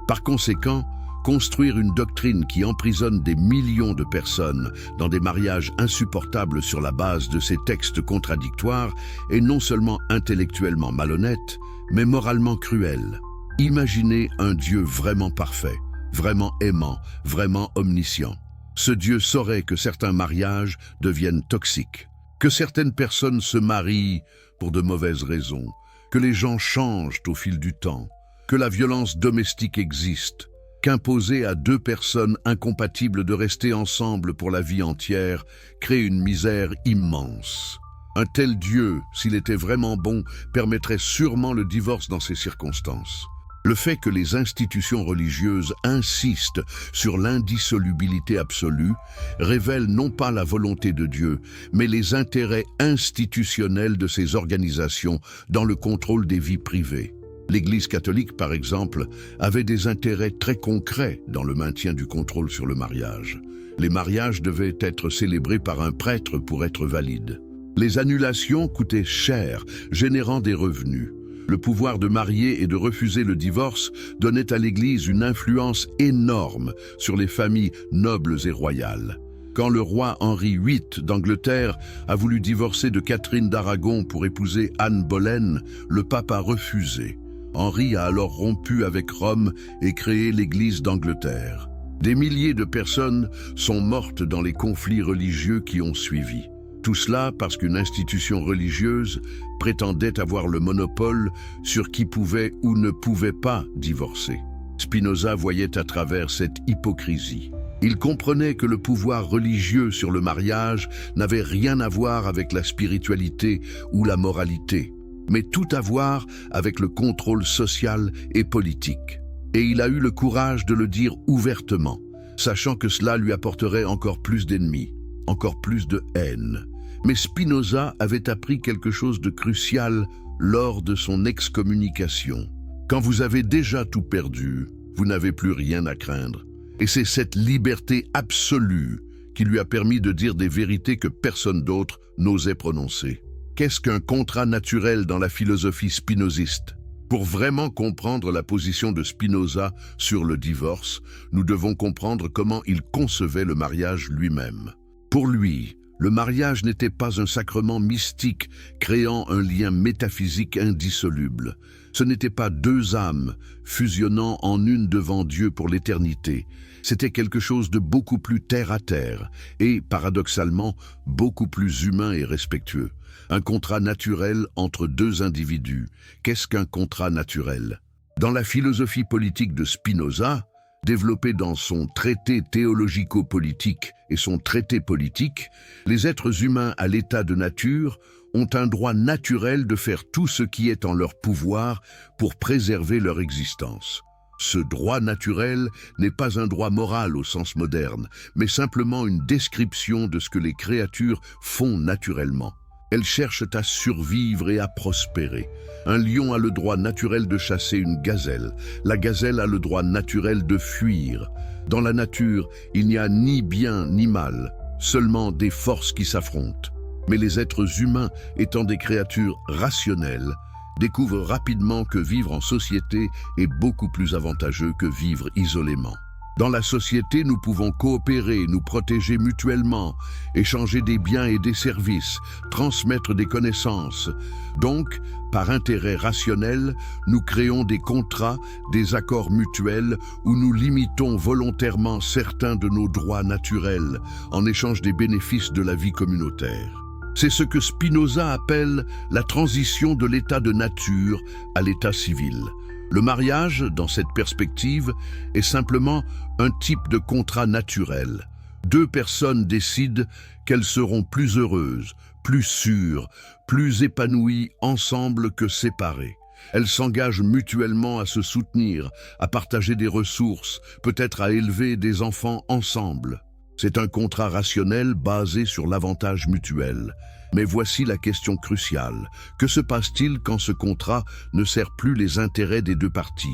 Par conséquent, construire une doctrine qui emprisonne des millions de personnes dans des mariages insupportables sur la base de ces textes contradictoires est non seulement intellectuellement malhonnête, mais moralement cruel. Imaginez un Dieu vraiment parfait, vraiment aimant, vraiment omniscient. Ce Dieu saurait que certains mariages deviennent toxiques, que certaines personnes se marient pour de mauvaises raisons, que les gens changent au fil du temps, que la violence domestique existe, qu'imposer à deux personnes incompatibles de rester ensemble pour la vie entière crée une misère immense. Un tel Dieu, s'il était vraiment bon, permettrait sûrement le divorce dans ces circonstances. Le fait que les institutions religieuses insistent sur l'indissolubilité absolue révèle non pas la volonté de Dieu, mais les intérêts institutionnels de ces organisations dans le contrôle des vies privées. L'Église catholique, par exemple, avait des intérêts très concrets dans le maintien du contrôle sur le mariage. Les mariages devaient être célébrés par un prêtre pour être valides. Les annulations coûtaient cher, générant des revenus. Le pouvoir de marier et de refuser le divorce donnait à l'Église une influence énorme sur les familles nobles et royales. Quand le roi Henri VIII d'Angleterre a voulu divorcer de Catherine d'Aragon pour épouser Anne Boleyn, le pape a refusé. Henri a alors rompu avec Rome et créé l'Église d'Angleterre. Des milliers de personnes sont mortes dans les conflits religieux qui ont suivi. Tout cela parce qu'une institution religieuse prétendait avoir le monopole sur qui pouvait ou ne pouvait pas divorcer. Spinoza voyait à travers cette hypocrisie. Il comprenait que le pouvoir religieux sur le mariage n'avait rien à voir avec la spiritualité ou la moralité, mais tout à voir avec le contrôle social et politique. Et il a eu le courage de le dire ouvertement, sachant que cela lui apporterait encore plus d'ennemis, encore plus de haine. Mais Spinoza avait appris quelque chose de crucial lors de son excommunication. Quand vous avez déjà tout perdu, vous n'avez plus rien à craindre. Et c'est cette liberté absolue qui lui a permis de dire des vérités que personne d'autre n'osait prononcer. Qu'est-ce qu'un contrat naturel dans la philosophie spinoziste? Pour vraiment comprendre la position de Spinoza sur le divorce, nous devons comprendre comment il concevait le mariage lui-même. Pour lui, le mariage n'était pas un sacrement mystique créant un lien métaphysique indissoluble. Ce n'était pas deux âmes fusionnant en une devant Dieu pour l'éternité. C'était quelque chose de beaucoup plus terre-à-terre et, paradoxalement, beaucoup plus humain et respectueux. Un contrat naturel entre deux individus. Qu'est-ce qu'un contrat naturel? Dans la philosophie politique de Spinoza, développé dans son traité théologico-politique et son traité politique, les êtres humains à l'état de nature ont un droit naturel de faire tout ce qui est en leur pouvoir pour préserver leur existence. Ce droit naturel n'est pas un droit moral au sens moderne, mais simplement une description de ce que les créatures font naturellement. Elles cherchent à survivre et à prospérer. Un lion a le droit naturel de chasser une gazelle. La gazelle a le droit naturel de fuir. Dans la nature, il n'y a ni bien ni mal, seulement des forces qui s'affrontent. Mais les êtres humains, étant des créatures rationnelles, découvrent rapidement que vivre en société est beaucoup plus avantageux que vivre isolément. Dans la société, nous pouvons coopérer, nous protéger mutuellement, échanger des biens et des services, transmettre des connaissances. Donc, par intérêt rationnel, nous créons des contrats, des accords mutuels où nous limitons volontairement certains de nos droits naturels en échange des bénéfices de la vie communautaire. C'est ce que Spinoza appelle la transition de l'état de nature à l'état civil. Le mariage, dans cette perspective, est simplement un type de contrat naturel. Deux personnes décident qu'elles seront plus heureuses, plus sûres, plus épanouies ensemble que séparées. Elles s'engagent mutuellement à se soutenir, à partager des ressources, peut-être à élever des enfants ensemble. C'est un contrat rationnel basé sur l'avantage mutuel. Mais voici la question cruciale. Que se passe-t-il quand ce contrat ne sert plus les intérêts des deux parties?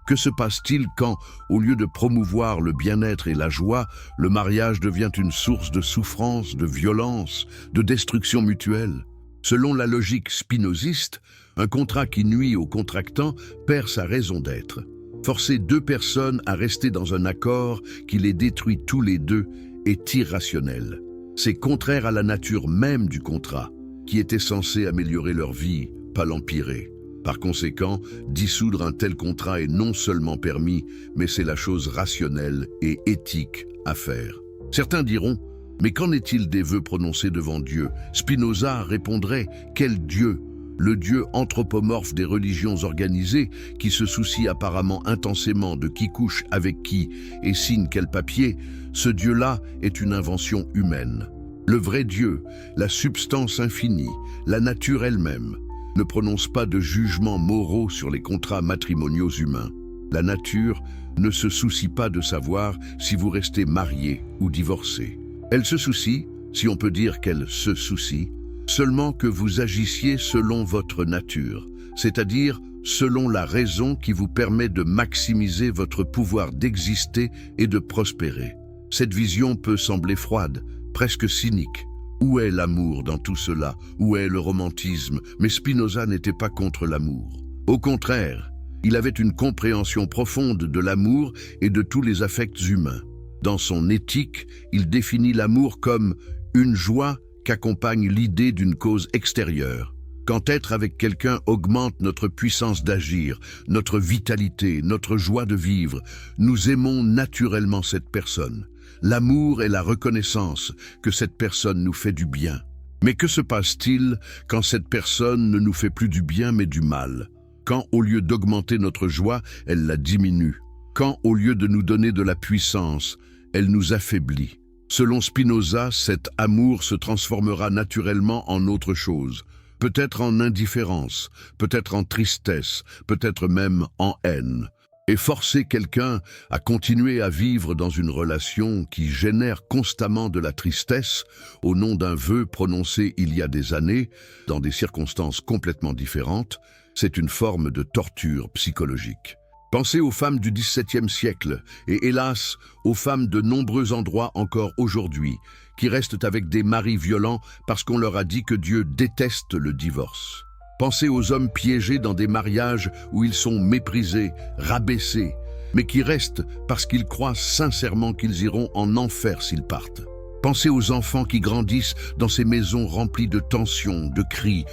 Que se passe-t-il quand, au lieu de promouvoir le bien-être et la joie, le mariage devient une source de souffrance, de violence, de destruction mutuelle? Selon la logique spinoziste, un contrat qui nuit au contractant perd sa raison d'être. Forcer deux personnes à rester dans un accord qui les détruit tous les deux est irrationnel. C'est contraire à la nature même du contrat, qui était censé améliorer leur vie, pas l'empirer. Par conséquent, dissoudre un tel contrat est non seulement permis, mais c'est la chose rationnelle et éthique à faire. Certains diront, mais qu'en est-il des vœux prononcés devant Dieu? Spinoza répondrait, quel Dieu? Le Dieu anthropomorphe des religions organisées qui se soucie apparemment intensément de qui couche avec qui et signe quel papier, ce Dieu-là est une invention humaine. Le vrai Dieu, la substance infinie, la nature elle-même, ne prononce pas de jugements moraux sur les contrats matrimoniaux humains. La nature ne se soucie pas de savoir si vous restez marié ou divorcé. Elle se soucie, si on peut dire qu'elle se soucie, seulement que vous agissiez selon votre nature, c'est-à-dire selon la raison qui vous permet de maximiser votre pouvoir d'exister et de prospérer. Cette vision peut sembler froide, presque cynique. Où est l'amour dans tout cela? Où est le romantisme? Mais Spinoza n'était pas contre l'amour. Au contraire, il avait une compréhension profonde de l'amour et de tous les affects humains. Dans son éthique, il définit l'amour comme une joie qu'accompagne l'idée d'une cause extérieure. Quand être avec quelqu'un augmente notre puissance d'agir, notre vitalité, notre joie de vivre, nous aimons naturellement cette personne. L'amour est la reconnaissance que cette personne nous fait du bien. Mais que se passe-t-il quand cette personne ne nous fait plus du bien mais du mal? Quand, au lieu d'augmenter notre joie, elle la diminue? Quand, au lieu de nous donner de la puissance, elle nous affaiblit? Selon Spinoza, cet amour se transformera naturellement en autre chose, peut-être en indifférence, peut-être en tristesse, peut-être même en haine. Et forcer quelqu'un à continuer à vivre dans une relation qui génère constamment de la tristesse au nom d'un vœu prononcé il y a des années, dans des circonstances complètement différentes, c'est une forme de torture psychologique. Pensez aux femmes du XVIIe siècle et hélas aux femmes de nombreux endroits encore aujourd'hui qui restent avec des maris violents parce qu'on leur a dit que Dieu déteste le divorce. Pensez aux hommes piégés dans des mariages où ils sont méprisés, rabaissés, mais qui restent parce qu'ils croient sincèrement qu'ils iront en enfer s'ils partent. Pensez aux enfants qui grandissent dans ces maisons remplies de tensions, de cris,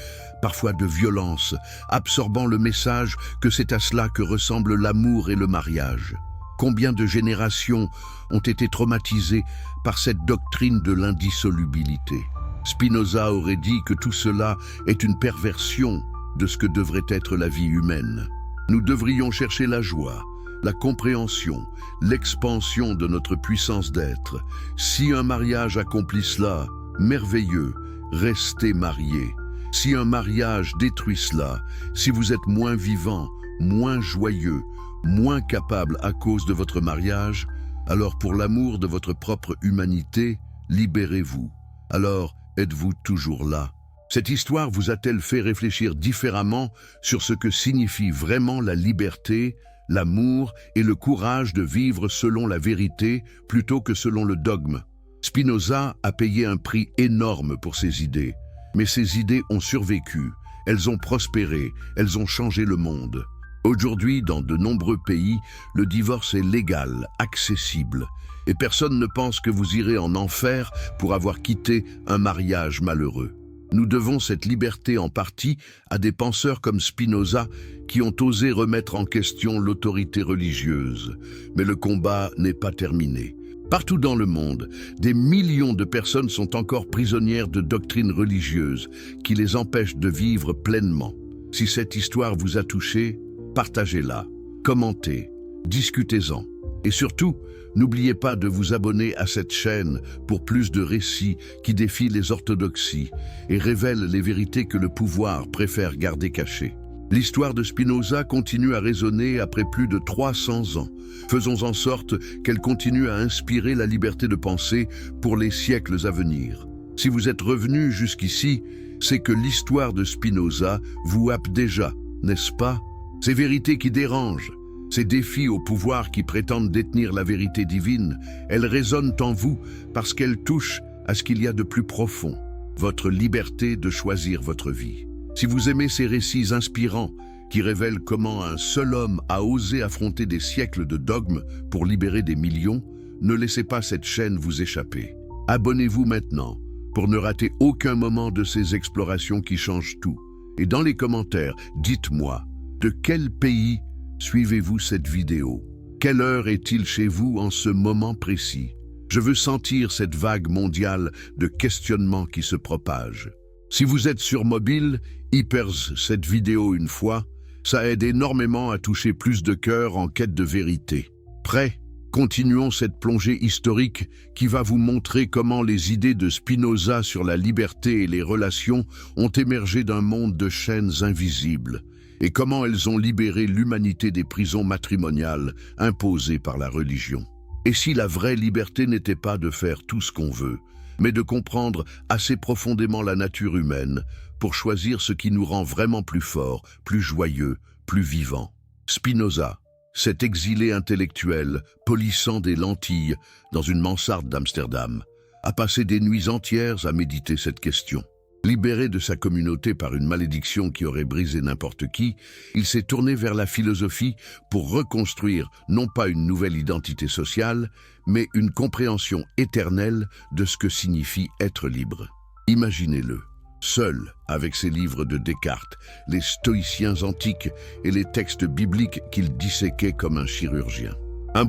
parfois de violence, absorbant le message que c'est à cela que ressemblent l'amour et le mariage. Combien de générations ont été traumatisées par cette doctrine de l'indissolubilité? Spinoza aurait dit que tout cela est une perversion de ce que devrait être la vie humaine. Nous devrions chercher la joie, la compréhension, l'expansion de notre puissance d'être. Si un mariage accomplit cela, merveilleux, restez mariés. Si un mariage détruit cela, si vous êtes moins vivant, moins joyeux, moins capable à cause de votre mariage, alors pour l'amour de votre propre humanité, libérez-vous. Alors, êtes-vous toujours là? Cette histoire vous a-t-elle fait réfléchir différemment sur ce que signifie vraiment la liberté, l'amour et le courage de vivre selon la vérité plutôt que selon le dogme? Spinoza a payé un prix énorme pour ses idées, mais ces idées ont survécu, elles ont prospéré, elles ont changé le monde. Aujourd'hui, dans de nombreux pays, le divorce est légal, accessible, et personne ne pense que vous irez en enfer pour avoir quitté un mariage malheureux. Nous devons cette liberté en partie à des penseurs comme Spinoza qui ont osé remettre en question l'autorité religieuse. Mais le combat n'est pas terminé. Partout dans le monde, des millions de personnes sont encore prisonnières de doctrines religieuses qui les empêchent de vivre pleinement. Si cette histoire vous a touché, partagez-la, commentez, discutez-en. Et surtout, n'oubliez pas de vous abonner à cette chaîne pour plus de récits qui défient les orthodoxies et révèlent les vérités que le pouvoir préfère garder cachées. L'histoire de Spinoza continue à résonner après plus de 300 ans. Faisons en sorte qu'elle continue à inspirer la liberté de penser pour les siècles à venir. Si vous êtes revenu jusqu'ici, c'est que l'histoire de Spinoza vous happe déjà, n'est-ce pas? Ces vérités qui dérangent, ces défis au pouvoir qui prétendent détenir la vérité divine, elles résonnent en vous parce qu'elles touchent à ce qu'il y a de plus profond, votre liberté de choisir votre vie. Si vous aimez ces récits inspirants qui révèlent comment un seul homme a osé affronter des siècles de dogmes pour libérer des millions, ne laissez pas cette chaîne vous échapper. Abonnez-vous maintenant pour ne rater aucun moment de ces explorations qui changent tout. Et dans les commentaires, dites-moi, de quel pays suivez-vous cette vidéo? Quelle heure est-il chez vous en ce moment précis? Je veux sentir cette vague mondiale de questionnements qui se propage. Si vous êtes sur mobile, hyperse cette vidéo une fois, ça aide énormément à toucher plus de cœurs en quête de vérité. Prêt? Continuons cette plongée historique qui va vous montrer comment les idées de Spinoza sur la liberté et les relations ont émergé d'un monde de chaînes invisibles et comment elles ont libéré l'humanité des prisons matrimoniales imposées par la religion. Et si la vraie liberté n'était pas de faire tout ce qu'on veut, mais de comprendre assez profondément la nature humaine pour choisir ce qui nous rend vraiment plus forts, plus joyeux, plus vivants. Spinoza, cet exilé intellectuel, polissant des lentilles dans une mansarde d'Amsterdam, a passé des nuits entières à méditer cette question. Libéré de sa communauté par une malédiction qui aurait brisé n'importe qui, il s'est tourné vers la philosophie pour reconstruire non pas une nouvelle identité sociale, mais une compréhension éternelle de ce que signifie être libre. Imaginez-le, seul avec ses livres de Descartes, les stoïciens antiques et les textes bibliques qu'il disséquait comme un chirurgien.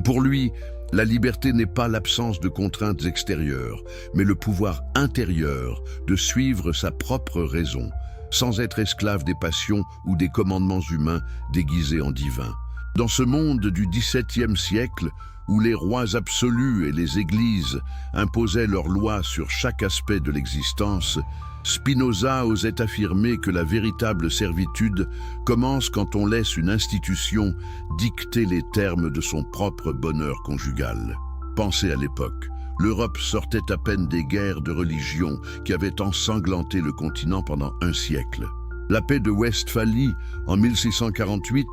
Pour lui, la liberté n'est pas l'absence de contraintes extérieures, mais le pouvoir intérieur de suivre sa propre raison, sans être esclave des passions ou des commandements humains déguisés en divins. Dans ce monde du XVIIe siècle, où les rois absolus et les églises imposaient leurs lois sur chaque aspect de l'existence, Spinoza osait affirmer que la véritable servitude commence quand on laisse une institution dicter les termes de son propre bonheur conjugal. Pensez à l'époque. L'Europe sortait à peine des guerres de religion qui avaient ensanglanté le continent pendant un siècle. La paix de Westphalie, en 1648,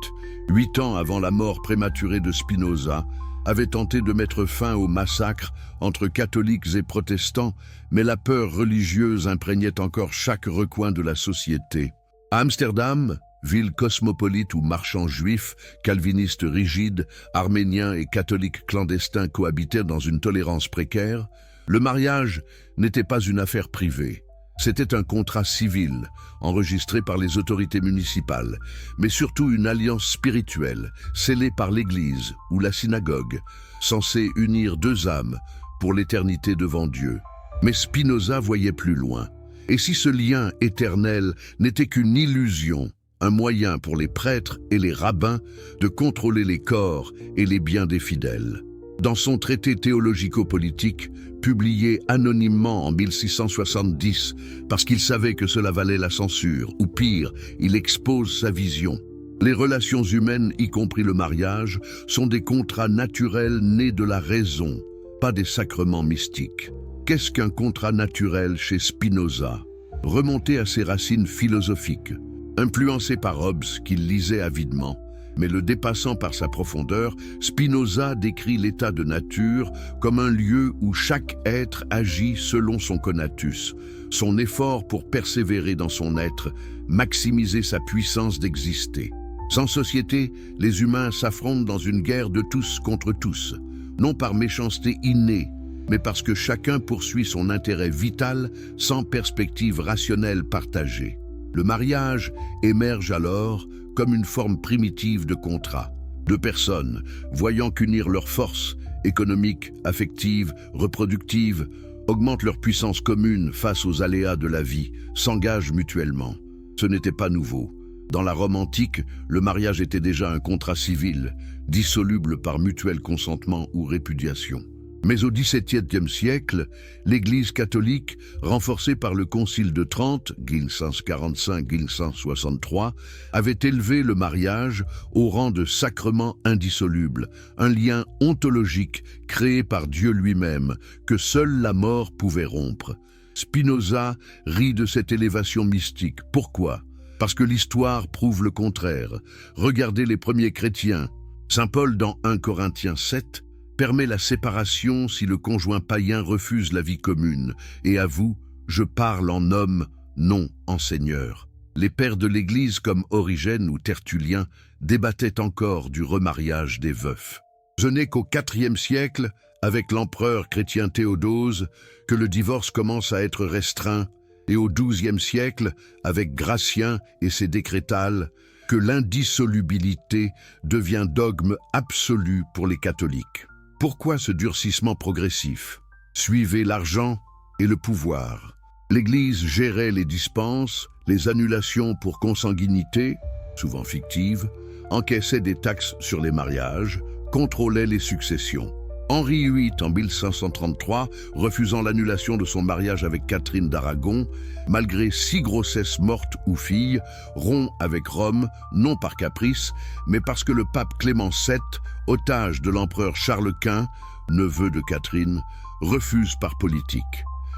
8 ans avant la mort prématurée de Spinoza, avait tenté de mettre fin au massacre entre catholiques et protestants, mais la peur religieuse imprégnait encore chaque recoin de la société. À Amsterdam, ville cosmopolite où marchands juifs, calvinistes rigides, arméniens et catholiques clandestins cohabitaient dans une tolérance précaire, le mariage n'était pas une affaire privée. C'était un contrat civil, enregistré par les autorités municipales, mais surtout une alliance spirituelle, scellée par l'Église ou la synagogue, censée unir deux âmes pour l'éternité devant Dieu. Mais Spinoza voyait plus loin. Et si ce lien éternel n'était qu'une illusion, un moyen pour les prêtres et les rabbins de contrôler les corps et les biens des fidèles? Dans son traité théologico-politique, publié anonymement en 1670, parce qu'il savait que cela valait la censure, ou pire, il expose sa vision. Les relations humaines, y compris le mariage, sont des contrats naturels nés de la raison, pas des sacrements mystiques. Qu'est-ce qu'un contrat naturel chez Spinoza? Remonté à ses racines philosophiques, influencé par Hobbes qu'il lisait avidement, mais le dépassant par sa profondeur, Spinoza décrit l'état de nature comme un lieu où chaque être agit selon son conatus, son effort pour persévérer dans son être, maximiser sa puissance d'exister. Sans société, les humains s'affrontent dans une guerre de tous contre tous, non par méchanceté innée, mais parce que chacun poursuit son intérêt vital sans perspective rationnelle partagée. Le mariage émerge alors comme une forme primitive de contrat. Deux personnes, voyant qu'unir leurs forces économiques, affectives, reproductives, augmentent leur puissance commune face aux aléas de la vie, s'engagent mutuellement. Ce n'était pas nouveau. Dans la Rome antique, le mariage était déjà un contrat civil, dissoluble par mutuel consentement ou répudiation. Mais au XVIIe siècle, l'Église catholique, renforcée par le Concile de Trente, 1545-1563, avait élevé le mariage au rang de sacrement indissoluble, un lien ontologique créé par Dieu lui-même, que seule la mort pouvait rompre. Spinoza rit de cette élévation mystique. Pourquoi ? Parce que l'histoire prouve le contraire. Regardez les premiers chrétiens. Saint Paul, dans 1 Corinthiens 7, permet la séparation si le conjoint païen refuse la vie commune. Et à vous, je parle en homme, non en seigneur. Les pères de l'Église comme Origène ou Tertullien débattaient encore du remariage des veufs. Ce n'est qu'au IVe siècle, avec l'empereur chrétien Théodose, que le divorce commence à être restreint, et au XIIe siècle, avec Gratien et ses décrétales, que l'indissolubilité devient dogme absolu pour les catholiques. Pourquoi ce durcissement progressif? Suivez l'argent et le pouvoir. L'Église gérait les dispenses, les annulations pour consanguinité, souvent fictives, encaissait des taxes sur les mariages, contrôlait les successions. Henri VIII, en 1533, refusant l'annulation de son mariage avec Catherine d'Aragon, malgré 6 grossesses mortes ou filles, rompt avec Rome, non par caprice, mais parce que le pape Clément VII, otage de l'empereur Charles Quint, neveu de Catherine, refuse par politique.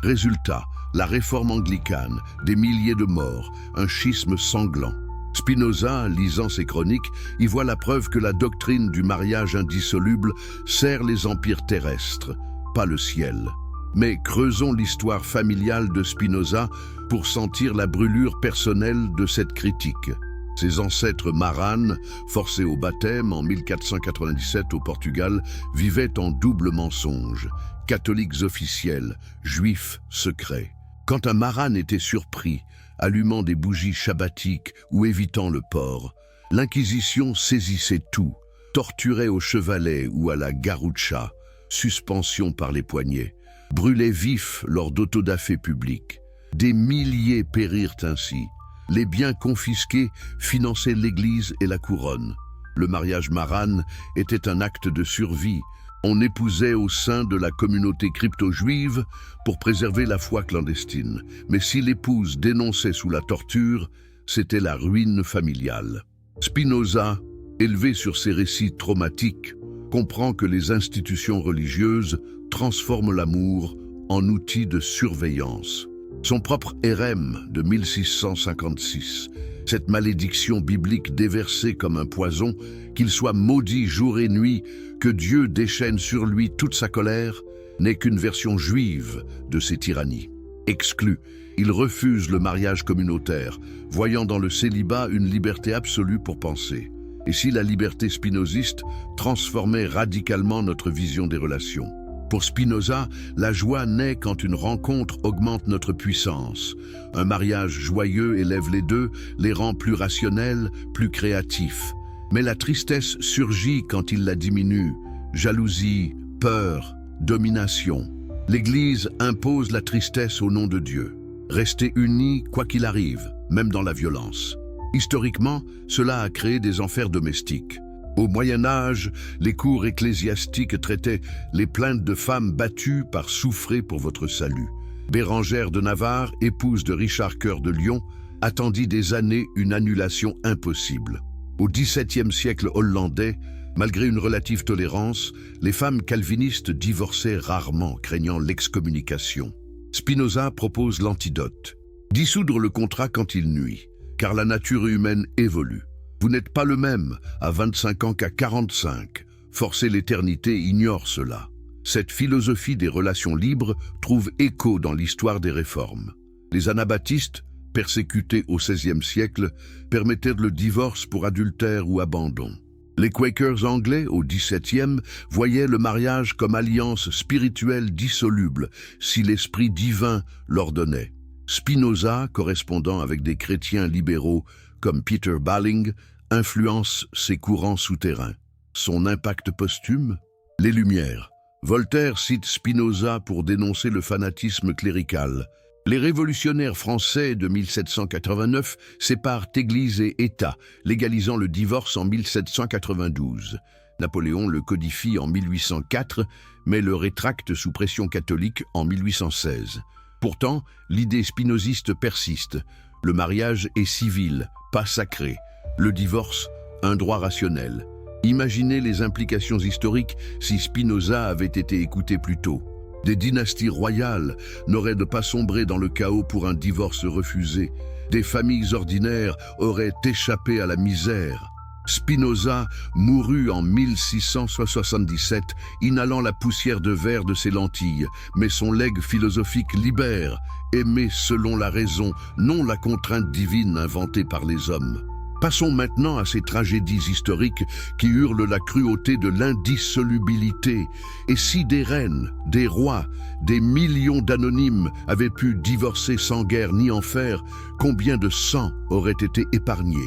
Résultat, la réforme anglicane, des milliers de morts, un schisme sanglant. Spinoza, lisant ses chroniques, y voit la preuve que la doctrine du mariage indissoluble sert les empires terrestres, pas le ciel. Mais creusons l'histoire familiale de Spinoza pour sentir la brûlure personnelle de cette critique. Ses ancêtres maranes, forcés au baptême en 1497 au Portugal, vivaient en double mensonge, catholiques officiels, juifs secrets. Quand un marane était surpris, allumant des bougies shabbatiques ou évitant le porc, l'Inquisition saisissait tout, torturait au chevalet ou à la garrucha, suspension par les poignets, brûlait vif lors d'autodafés publics. Des milliers périrent ainsi. Les biens confisqués finançaient l'Église et la couronne. Le mariage marane était un acte de survie. On épousait au sein de la communauté crypto-juive pour préserver la foi clandestine. Mais si l'épouse dénonçait sous la torture, c'était la ruine familiale. Spinoza, élevé sur ces récits traumatiques, comprend que les institutions religieuses transforment l'amour en outil de surveillance. Son propre Érème de 1656, cette malédiction biblique déversée comme un poison, qu'il soit maudit jour et nuit, que Dieu déchaîne sur lui toute sa colère, n'est qu'une version juive de ces tyrannies. Exclu, il refuse le mariage communautaire, voyant dans le célibat une liberté absolue pour penser. Et si la liberté spinoziste transformait radicalement notre vision des relations? Pour Spinoza, la joie naît quand une rencontre augmente notre puissance. Un mariage joyeux élève les deux, les rend plus rationnels, plus créatifs. Mais la tristesse surgit quand il la diminue. Jalousie, peur, domination. L'Église impose la tristesse au nom de Dieu. Rester unis quoi qu'il arrive, même dans la violence. Historiquement, cela a créé des enfers domestiques. Au Moyen-Âge, les cours ecclésiastiques traitaient les plaintes de femmes battues par souffrer pour votre salut. Bérengère de Navarre, épouse de Richard Cœur de Lion, attendit des années une annulation impossible. Au XVIIe siècle hollandais, malgré une relative tolérance, les femmes calvinistes divorçaient rarement, craignant l'excommunication. Spinoza propose l'antidote. Dissoudre le contrat quand il nuit, car la nature humaine évolue. Vous n'êtes pas le même à 25 ans qu'à 45. Forcer l'éternité ignore cela. Cette philosophie des relations libres trouve écho dans l'histoire des réformes. Les anabaptistes, persécutés au XVIe siècle, permettaient le divorce pour adultère ou abandon. Les Quakers anglais, au XVIIe, voyaient le mariage comme alliance spirituelle dissoluble, si l'esprit divin l'ordonnait. Spinoza, correspondant avec des chrétiens libéraux comme Peter Balling, influence ces courants souterrains. Son impact posthume? Les Lumières. Voltaire cite Spinoza pour dénoncer le fanatisme clérical. Les révolutionnaires français de 1789 séparent Église et État, légalisant le divorce en 1792. Napoléon le codifie en 1804, mais le rétracte sous pression catholique en 1816. Pourtant, l'idée spinoziste persiste. Le mariage est civil, pas sacré. Le divorce, un droit rationnel. Imaginez les implications historiques si Spinoza avait été écouté plus tôt. Des dynasties royales n'auraient pas sombré dans le chaos pour un divorce refusé. Des familles ordinaires auraient échappé à la misère. Spinoza mourut en 1677, inhalant la poussière de verre de ses lentilles, mais son legs philosophique libère, aimer selon la raison, non la contrainte divine inventée par les hommes. Passons maintenant à ces tragédies historiques qui hurlent la cruauté de l'indissolubilité. Et si des reines, des rois, des millions d'anonymes avaient pu divorcer sans guerre ni enfer, combien de sang aurait été épargné?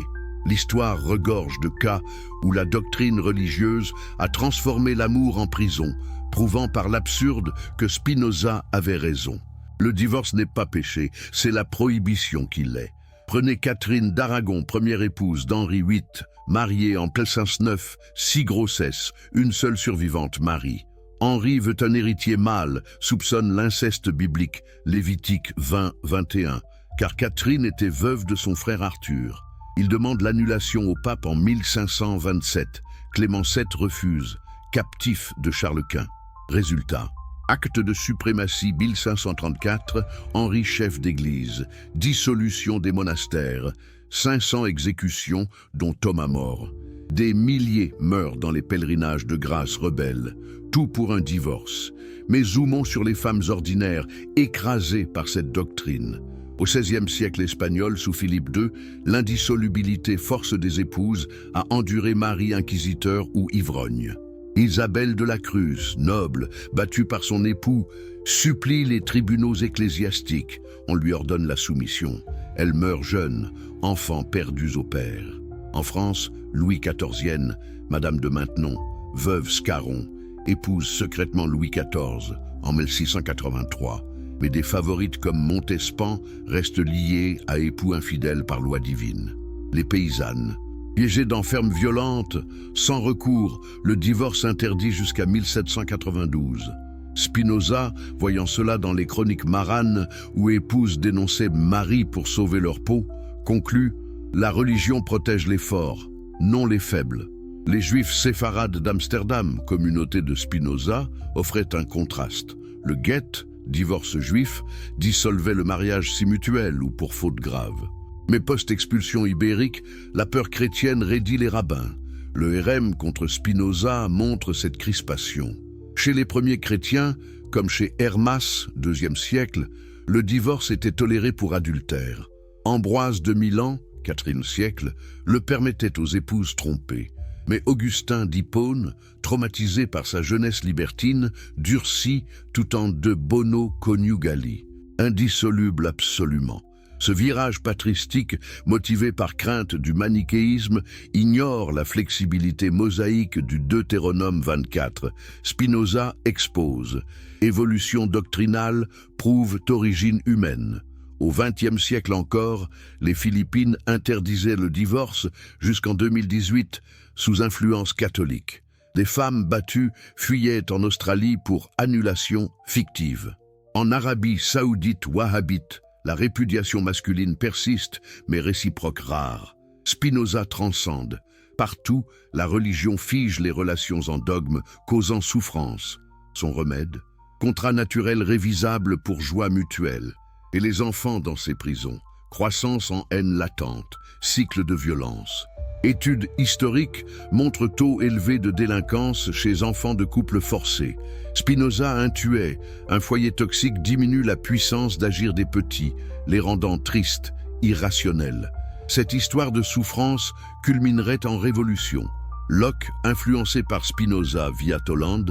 L'histoire regorge de cas où la doctrine religieuse a transformé l'amour en prison, prouvant par l'absurde que Spinoza avait raison. Le divorce n'est pas péché, c'est la prohibition qui l'est. Prenez Catherine d'Aragon, première épouse d'Henri VIII, mariée en 1509, 6 grossesses, une seule survivante, Marie. Henri veut un héritier mâle, soupçonne l'inceste biblique, Lévitique 20, 21, car Catherine était veuve de son frère Arthur. Il demande l'annulation au pape en 1527. Clément VII refuse, captif de Charles Quint. Résultat. Acte de suprématie 1534, Henri chef d'église, dissolution des monastères, 500 exécutions dont Thomas mort. Des milliers meurent dans les pèlerinages de grâce rebelles, tout pour un divorce. Mais zoomons sur les femmes ordinaires, écrasées par cette doctrine. Au XVIe siècle espagnol, sous Philippe II, l'indissolubilité force des épouses à endurer mari inquisiteur ou ivrogne. Isabelle de la Cruz, noble, battue par son époux, supplie les tribunaux ecclésiastiques. On lui ordonne la soumission. Elle meurt jeune, enfant perdus au père. En France, Louis XIV, Madame de Maintenon, veuve Scarron, épouse secrètement Louis XIV en 1683. Mais des favorites comme Montespan restent liées à époux infidèles par loi divine. Les paysannes. Piégées dans fermes violentes, sans recours, le divorce interdit jusqu'à 1792. Spinoza, voyant cela dans les chroniques maranes où épouses dénonçaient Marie pour sauver leur peau, conclut « La religion protège les forts, non les faibles ». Les Juifs séfarades d'Amsterdam, communauté de Spinoza, offraient un contraste. Le guet, divorce juif, dissolvait le mariage si mutuel ou pour faute grave. Mais post-expulsion ibérique, la peur chrétienne raidit les rabbins. Le RM contre Spinoza montre cette crispation. Chez les premiers chrétiens, comme chez Hermas, IIe siècle, le divorce était toléré pour adultère. Ambroise de Milan, IVe siècle, le permettait aux épouses trompées. Mais Augustin d'Hippone, traumatisé par sa jeunesse libertine, durcit tout en de bono coniugali, indissoluble absolument. Ce virage patristique, motivé par crainte du manichéisme, ignore la flexibilité mosaïque du Deutéronome 24. Spinoza expose. Évolution doctrinale prouve d'origine humaine. Au XXe siècle encore, les Philippines interdisaient le divorce jusqu'en 2018 sous influence catholique. Des femmes battues fuyaient en Australie pour annulation fictive. En Arabie saoudite wahhabite, la répudiation masculine persiste, mais réciproque rare. Spinoza transcende. Partout, la religion fige les relations en dogme, causant souffrance. Son remède? Contrat naturel révisable pour joie mutuelle. Et les enfants dans ces prisons? Croissance en haine latente, cycle de violence. Études historiques montrent taux élevé de délinquance chez enfants de couples forcés. Spinoza intuait, un foyer toxique diminue la puissance d'agir des petits, les rendant tristes, irrationnelle. Cette histoire de souffrance culminerait en révolution. Locke, influencé par Spinoza via Toland,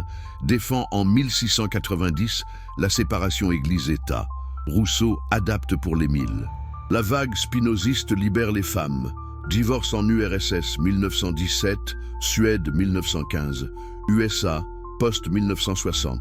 défend en 1690 la séparation Église-État. Rousseau adapte pour l'Émile. La vague spinoziste libère les femmes. Divorce en URSS 1917, Suède 1915, USA post-1960.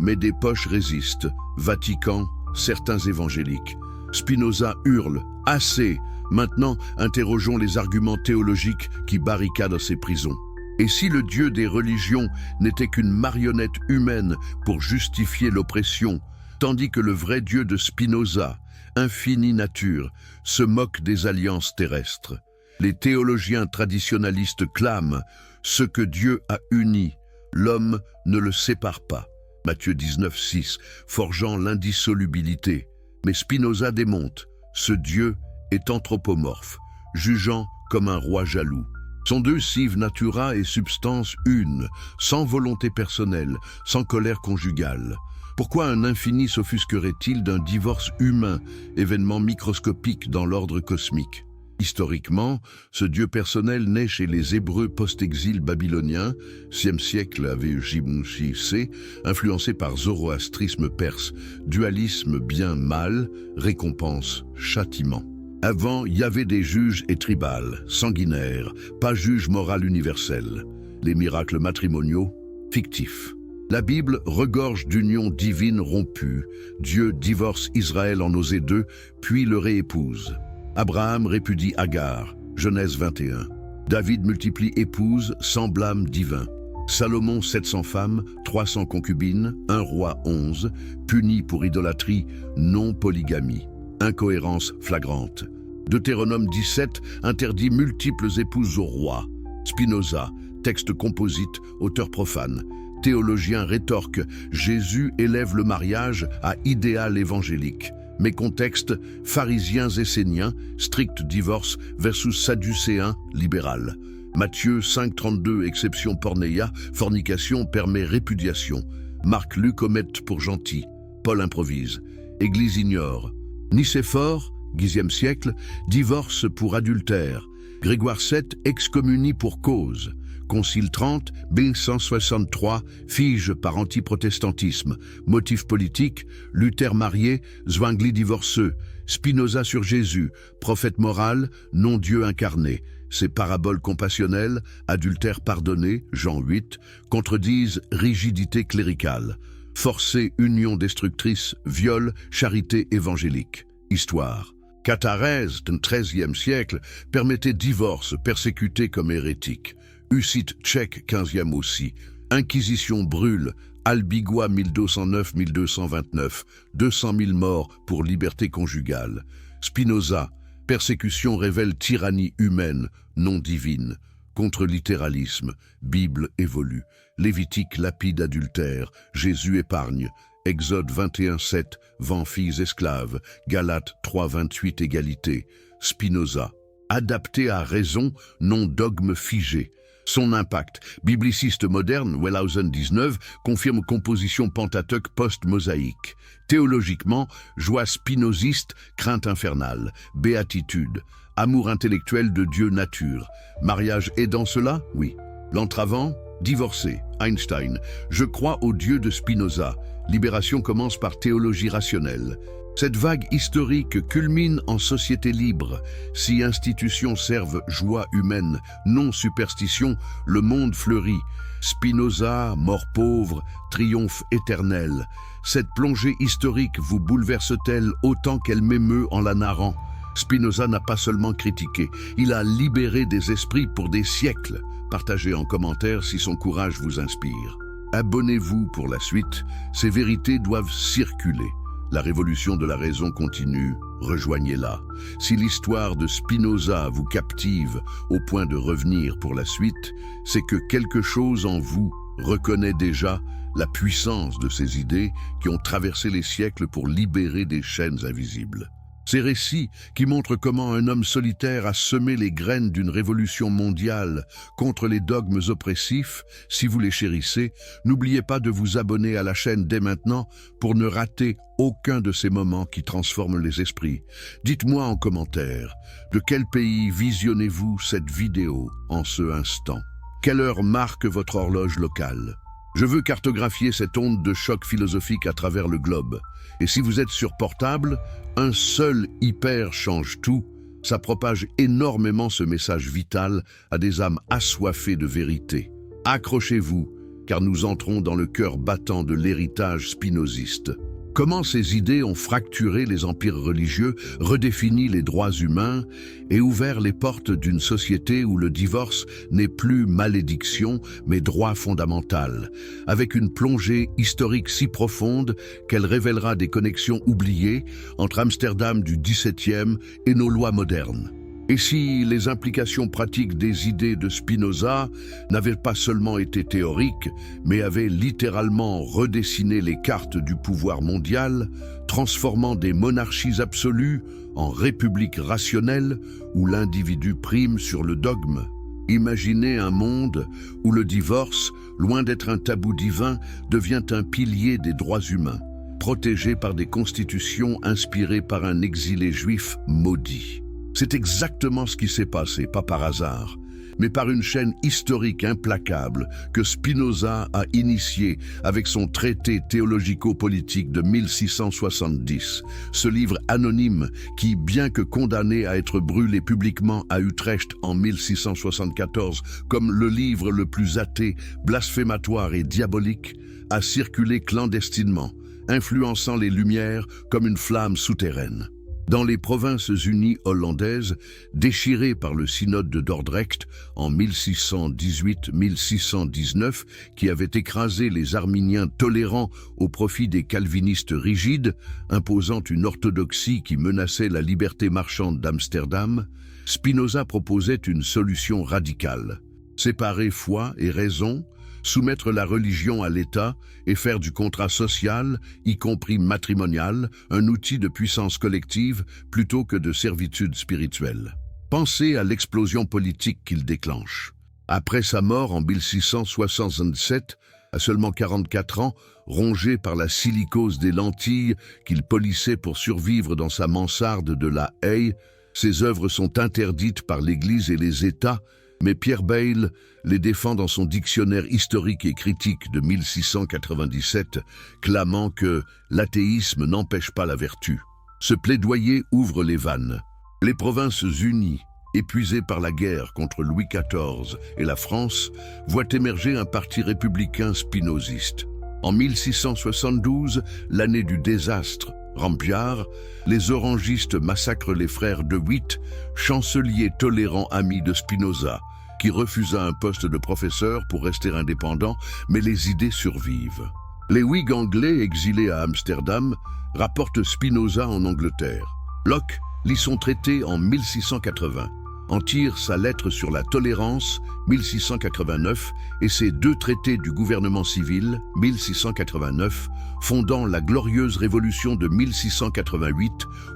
Mais des poches résistent. Vatican, certains évangéliques. Spinoza hurle « Assez !» Maintenant, interrogeons les arguments théologiques qui barricadent ces prisons. Et si le Dieu des religions n'était qu'une marionnette humaine pour justifier l'oppression, tandis que le vrai Dieu de Spinoza, infinie nature, se moque des alliances terrestres? Les théologiens traditionalistes clament « Ce que Dieu a uni, l'homme ne le sépare pas ». Matthieu 19,6, forgeant l'indissolubilité. Mais Spinoza démonte « Ce Dieu est anthropomorphe, jugeant comme un roi jaloux. Sont deux sive natura et substance une, sans volonté personnelle, sans colère conjugale. Pourquoi un infini s'offusquerait-il d'un divorce humain, événement microscopique dans l'ordre cosmique? Historiquement, ce Dieu personnel naît chez les Hébreux post-exil babyloniens, 6e siècle AVJ-C, influencé par zoroastrisme perse, dualisme bien-mal, récompense, châtiment. Avant, il y avait des juges et tribales, sanguinaires, pas juge moral universel. Les miracles matrimoniaux, fictifs. La Bible regorge d'unions divines rompues. Dieu divorce Israël en Osée 2, puis le réépouse. Abraham répudie Agar, Genèse 21. David multiplie épouses sans blâme divin. Salomon 700 femmes, 300 concubines, 1 roi 11, puni pour idolâtrie, non-polygamie. Incohérence flagrante. Deutéronome 17 interdit multiples épouses au roi. Spinoza, texte composite, auteur profane. Théologien rétorque, Jésus élève le mariage à idéal évangélique. Mais contexte, pharisiens esséniens, strict divorce versus sadducéens, libéral. Matthieu 5,32, exception pornéia, fornication permet répudiation. Marc Luc omette pour gentil. Paul improvise. Église ignore. Nicéphore, Xe siècle, divorce pour adultère. Grégoire VII excommunie pour cause. Concile 30, B163, fige par antiprotestantisme. Motif politique, Luther marié, Zwingli divorceux. Spinoza sur Jésus, prophète moral, non-Dieu incarné. Ces paraboles compassionnelles, adultère pardonné, Jean 8, contredisent rigidité cléricale. Forcée union destructrice, viol, charité évangélique. Histoire. Catharèse, du XIIIe siècle, permettait divorce persécuté comme hérétique. Hussite tchèque, 15e aussi. Inquisition brûle, Albigua 1209-1229, 200 000 morts pour liberté conjugale. Spinoza, persécution révèle tyrannie humaine, non divine. Contre-littéralisme, Bible évolue. Lévitique lapide adultère, Jésus épargne. Exode 21,7, vend filles esclaves. Galates 3,28, égalité. Spinoza, adapté à raison, non dogme figé. Son impact, bibliciste moderne, Wellhausen 19, confirme composition pentateuque post-mosaïque. Théologiquement, joie spinoziste, crainte infernale, béatitude, amour intellectuel de Dieu nature. Mariage aidant cela? Oui. L'entravant? Divorcé, Einstein. Je crois au Dieu de Spinoza. Libération commence par théologie rationnelle. Cette vague historique culmine en société libre. Si institutions servent joie humaine, non superstition, le monde fleurit. Spinoza, mort pauvre, triomphe éternel. Cette plongée historique vous bouleverse-t-elle autant qu'elle m'émeut en la narrant? Spinoza n'a pas seulement critiqué, il a libéré des esprits pour des siècles. Partagez en commentaire si son courage vous inspire. Abonnez-vous pour la suite, ces vérités doivent circuler. La révolution de la raison continue, rejoignez-la. Si l'histoire de Spinoza vous captive au point de revenir pour la suite, c'est que quelque chose en vous reconnaît déjà la puissance de ces idées qui ont traversé les siècles pour libérer des chaînes invisibles. Ces récits qui montrent comment un homme solitaire a semé les graines d'une révolution mondiale contre les dogmes oppressifs, si vous les chérissez, n'oubliez pas de vous abonner à la chaîne dès maintenant pour ne rater aucun de ces moments qui transforment les esprits. Dites-moi en commentaire, de quel pays visionnez-vous cette vidéo en ce instant? Quelle heure marque votre horloge locale? Je veux cartographier cette onde de choc philosophique à travers le globe. Et si vous êtes sur portable, un seul hyper change tout. Ça propage énormément ce message vital à des âmes assoiffées de vérité. Accrochez-vous, car nous entrons dans le cœur battant de l'héritage spinoziste. Comment ces idées ont fracturé les empires religieux, redéfini les droits humains et ouvert les portes d'une société où le divorce n'est plus malédiction, mais droit fondamental, avec une plongée historique si profonde qu'elle révélera des connexions oubliées entre Amsterdam du XVIIe et nos lois modernes. Et si les implications pratiques des idées de Spinoza n'avaient pas seulement été théoriques, mais avaient littéralement redessiné les cartes du pouvoir mondial, transformant des monarchies absolues en républiques rationnelles où l'individu prime sur le dogme? Imaginez un monde où le divorce, loin d'être un tabou divin, devient un pilier des droits humains, protégé par des constitutions inspirées par un exilé juif maudit. C'est exactement ce qui s'est passé, pas par hasard, mais par une chaîne historique implacable que Spinoza a initiée avec son traité théologico-politique de 1670. Ce livre anonyme qui, bien que condamné à être brûlé publiquement à Utrecht en 1674 comme le livre le plus athée, blasphématoire et diabolique, a circulé clandestinement, influençant les Lumières comme une flamme souterraine. Dans les Provinces-Unies hollandaises, déchirées par le synode de Dordrecht en 1618-1619, qui avait écrasé les arminiens tolérants au profit des calvinistes rigides, imposant une orthodoxie qui menaçait la liberté marchande d'Amsterdam, Spinoza proposait une solution radicale: séparer foi et raison, soumettre la religion à l'État et faire du contrat social, y compris matrimonial, un outil de puissance collective plutôt que de servitude spirituelle. Pensez à l'explosion politique qu'il déclenche. Après sa mort en 1667, à seulement 44 ans, rongé par la silicose des lentilles qu'il polissait pour survivre dans sa mansarde de La Haye, ses œuvres sont interdites par l'Église et les États, mais Pierre Bayle les défend dans son dictionnaire historique et critique de 1697, clamant que l'athéisme n'empêche pas la vertu. Ce plaidoyer ouvre les vannes. Les Provinces-Unies, épuisées par la guerre contre Louis XIV et la France, voient émerger un parti républicain spinoziste. En 1672, l'année du désastre, Rampiar, les orangistes massacrent les frères de Witt, chancelier tolérant ami de Spinoza, qui refusa un poste de professeur pour rester indépendant, mais les idées survivent. Les Whigs anglais exilés à Amsterdam rapportent Spinoza en Angleterre. Locke lit son traité en 1680, en tire sa lettre sur la tolérance, 1689, et ses deux traités du gouvernement civil, 1689, fondant la glorieuse révolution de 1688,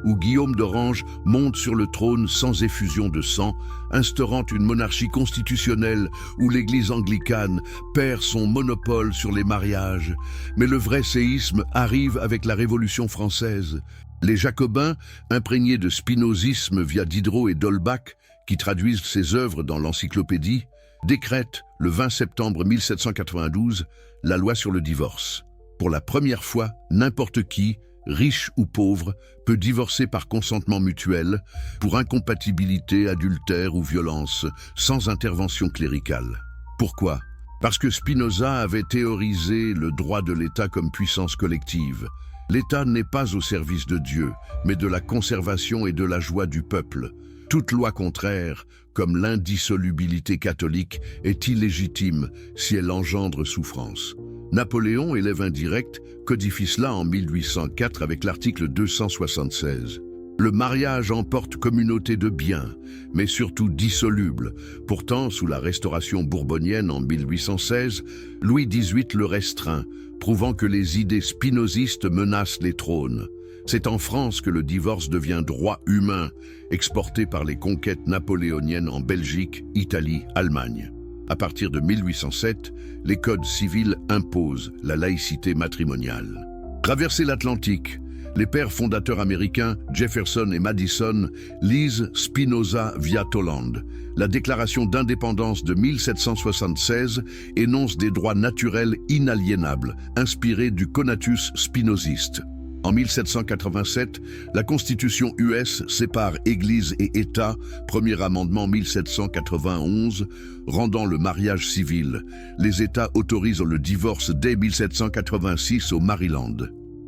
où Guillaume d'Orange monte sur le trône sans effusion de sang, instaurant une monarchie constitutionnelle où l'Église anglicane perd son monopole sur les mariages. Mais le vrai séisme arrive avec la Révolution française. Les Jacobins, imprégnés de spinozisme via Diderot et d'Holbach, qui traduisent ses œuvres dans l'encyclopédie, décrètent, le 20 septembre 1792, la loi sur le divorce. Pour la première fois, n'importe qui, riche ou pauvre, peut divorcer par consentement mutuel, pour incompatibilité, adultère ou violence, sans intervention cléricale. Pourquoi? Parce que Spinoza avait théorisé le droit de l'État comme puissance collective. L'État n'est pas au service de Dieu, mais de la conservation et de la joie du peuple. Toute loi contraire, comme l'indissolubilité catholique, est illégitime si elle engendre souffrance. Napoléon, élève indirect, codifie cela en 1804 avec l'article 276. Le mariage emporte communauté de biens, mais surtout dissoluble. Pourtant, sous la Restauration bourbonienne en 1816, Louis XVIII le restreint, prouvant que les idées spinozistes menacent les trônes. C'est en France que le divorce devient droit humain, exporté par les conquêtes napoléoniennes en Belgique, Italie, Allemagne. À partir de 1807, les codes civils imposent la laïcité matrimoniale. Traverser l'Atlantique, les pères fondateurs américains Jefferson et Madison lisent Spinoza via Toland. La déclaration d'indépendance de 1776 énonce des droits naturels inaliénables, inspirés du conatus spinoziste. En 1787, la Constitution US sépare Église et État, premier amendement 1791, rendant le mariage civil. Les États autorisent le divorce dès 1786 au Maryland.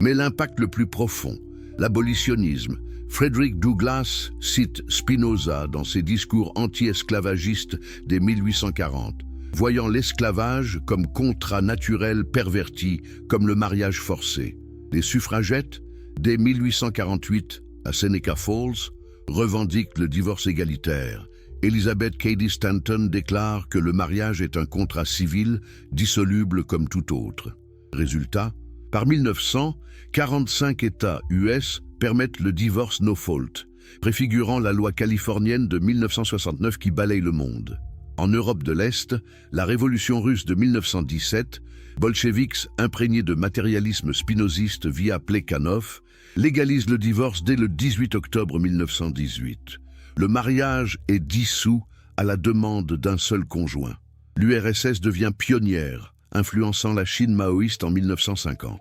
Mais l'impact le plus profond, l'abolitionnisme. Frederick Douglass cite Spinoza dans ses discours anti-esclavagistes dès 1840, voyant l'esclavage comme contrat naturel perverti, comme le mariage forcé. Les suffragettes, dès 1848, à Seneca Falls, revendiquent le divorce égalitaire. Elizabeth Cady Stanton déclare que le mariage est un contrat civil, dissoluble comme tout autre. Résultat, par 1900, 45 États US permettent le divorce no fault, préfigurant la loi californienne de 1969 qui balaye le monde. En Europe de l'Est, la révolution russe de 1917, bolcheviks imprégnés de matérialisme spinoziste via Plekhanov, légalise le divorce dès le 18 octobre 1918. Le mariage est dissous à la demande d'un seul conjoint. L'URSS devient pionnière, influençant la Chine maoïste en 1950.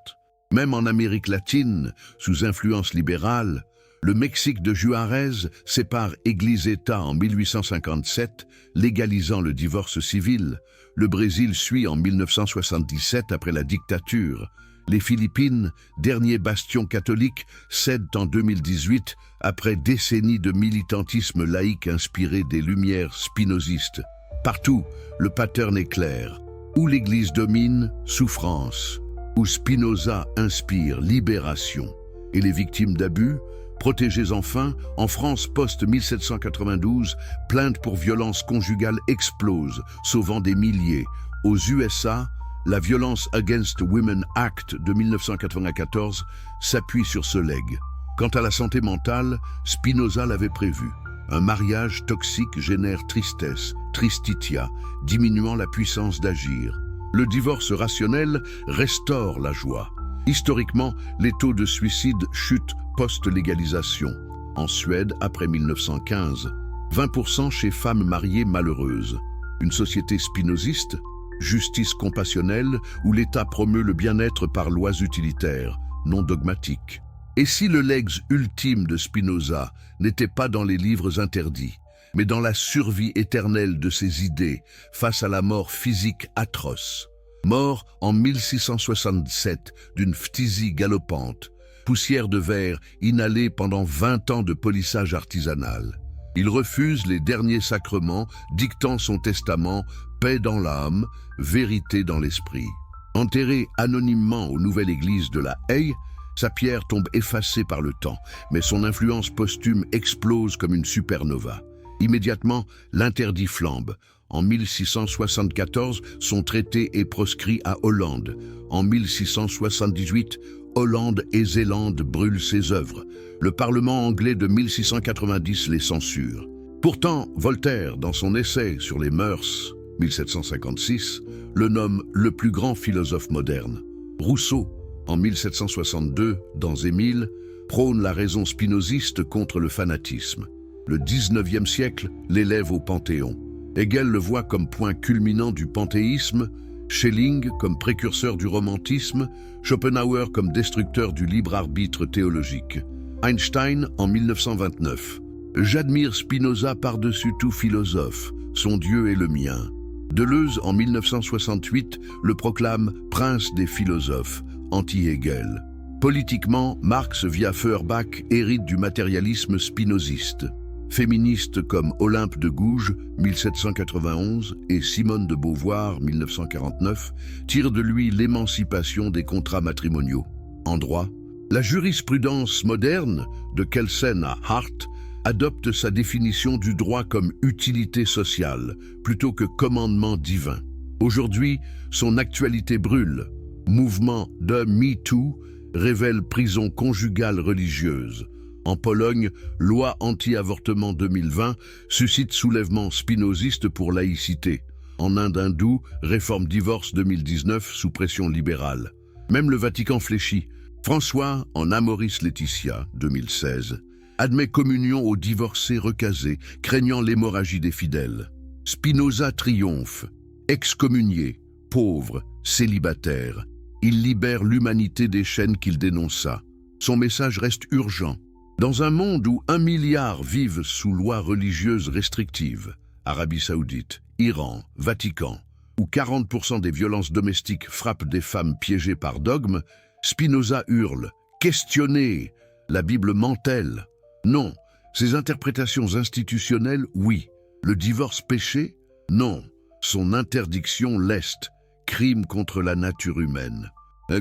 Même en Amérique latine, sous influence libérale, le Mexique de Juárez sépare Église-État en 1857, légalisant le divorce civil. Le Brésil suit en 1977 après la dictature. Les Philippines, dernier bastion catholique, cèdent en 2018 après décennies de militantisme laïque inspiré des lumières spinozistes. Partout, le pattern est clair. Où l'Église domine, souffrance. Où Spinoza inspire, libération. Et les victimes d'abus, protégées enfin, en France post-1792, plaintes pour violence conjugale explosent, sauvant des milliers. Aux USA, la Violence Against Women Act de 1994 s'appuie sur ce legs. Quant à la santé mentale, Spinoza l'avait prévu. Un mariage toxique génère tristesse, tristitia, diminuant la puissance d'agir. Le divorce rationnel restaure la joie. Historiquement, les taux de suicide chutent post-légalisation. En Suède, après 1915, 20% chez femmes mariées malheureuses. Une société spinoziste, justice compassionnelle, où l'État promeut le bien-être par lois utilitaires, non dogmatiques. Et si le legs ultime de Spinoza n'était pas dans les livres interdits, mais dans la survie éternelle de ses idées face à la mort physique atroce. Mort en 1667 d'une phtisie galopante, poussière de verre inhalée pendant 20 ans de polissage artisanal. Il refuse les derniers sacrements, dictant son testament « paix dans l'âme, vérité dans l'esprit ». Enterré anonymement aux nouvelles églises de la Haye, sa pierre tombe effacée par le temps, mais son influence posthume explose comme une supernova. Immédiatement, l'interdit flambe. En 1674, son traité est proscrit à Hollande. En 1678, Hollande et Zélande brûlent ses œuvres. Le Parlement anglais de 1690 les censure. Pourtant, Voltaire, dans son essai sur les mœurs, 1756, le nomme le plus grand philosophe moderne. Rousseau, en 1762, dans Émile, prône la raison spinoziste contre le fanatisme. Le XIXe siècle l'élève au Panthéon. Hegel le voit comme point culminant du panthéisme, Schelling comme précurseur du romantisme, Schopenhauer comme destructeur du libre arbitre théologique. Einstein en 1929. J'admire Spinoza par-dessus tout philosophe, son Dieu est le mien. Deleuze en 1968 le proclame prince des philosophes, anti-Hegel. Politiquement, Marx via Feuerbach hérite du matérialisme spinoziste. Féministes comme Olympe de Gouges, 1791, et Simone de Beauvoir, 1949, tirent de lui l'émancipation des contrats matrimoniaux. En droit, la jurisprudence moderne, de Kelsen à Hart, adopte sa définition du droit comme utilité sociale, plutôt que commandement divin. Aujourd'hui, son actualité brûle. Mouvement de MeToo, révèle prison conjugale religieuse. En Pologne, loi anti-avortement 2020 suscite soulèvement spinoziste pour laïcité. En Inde hindoue, réforme divorce 2019 sous pression libérale. Même le Vatican fléchit. François, en Amoris Laetitia 2016, admet communion aux divorcés recasés, craignant l'hémorragie des fidèles. Spinoza triomphe. Excommunié, pauvre, célibataire, il libère l'humanité des chaînes qu'il dénonça. Son message reste urgent. Dans un monde où 1 milliard vivent sous loi religieuse restrictive, Arabie Saoudite, Iran, Vatican, où 40% des violences domestiques frappent des femmes piégées par dogme, Spinoza hurle « Questionnez ! La Bible ment-elle » Non. Ses interprétations institutionnelles, oui. Le divorce péché? Non. Son interdiction leste. Crime contre la nature humaine.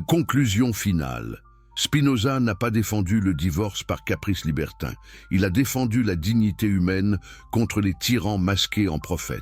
Conclusion finale. Spinoza n'a pas défendu le divorce par caprice libertin. Il a défendu la dignité humaine contre les tyrans masqués en prophètes.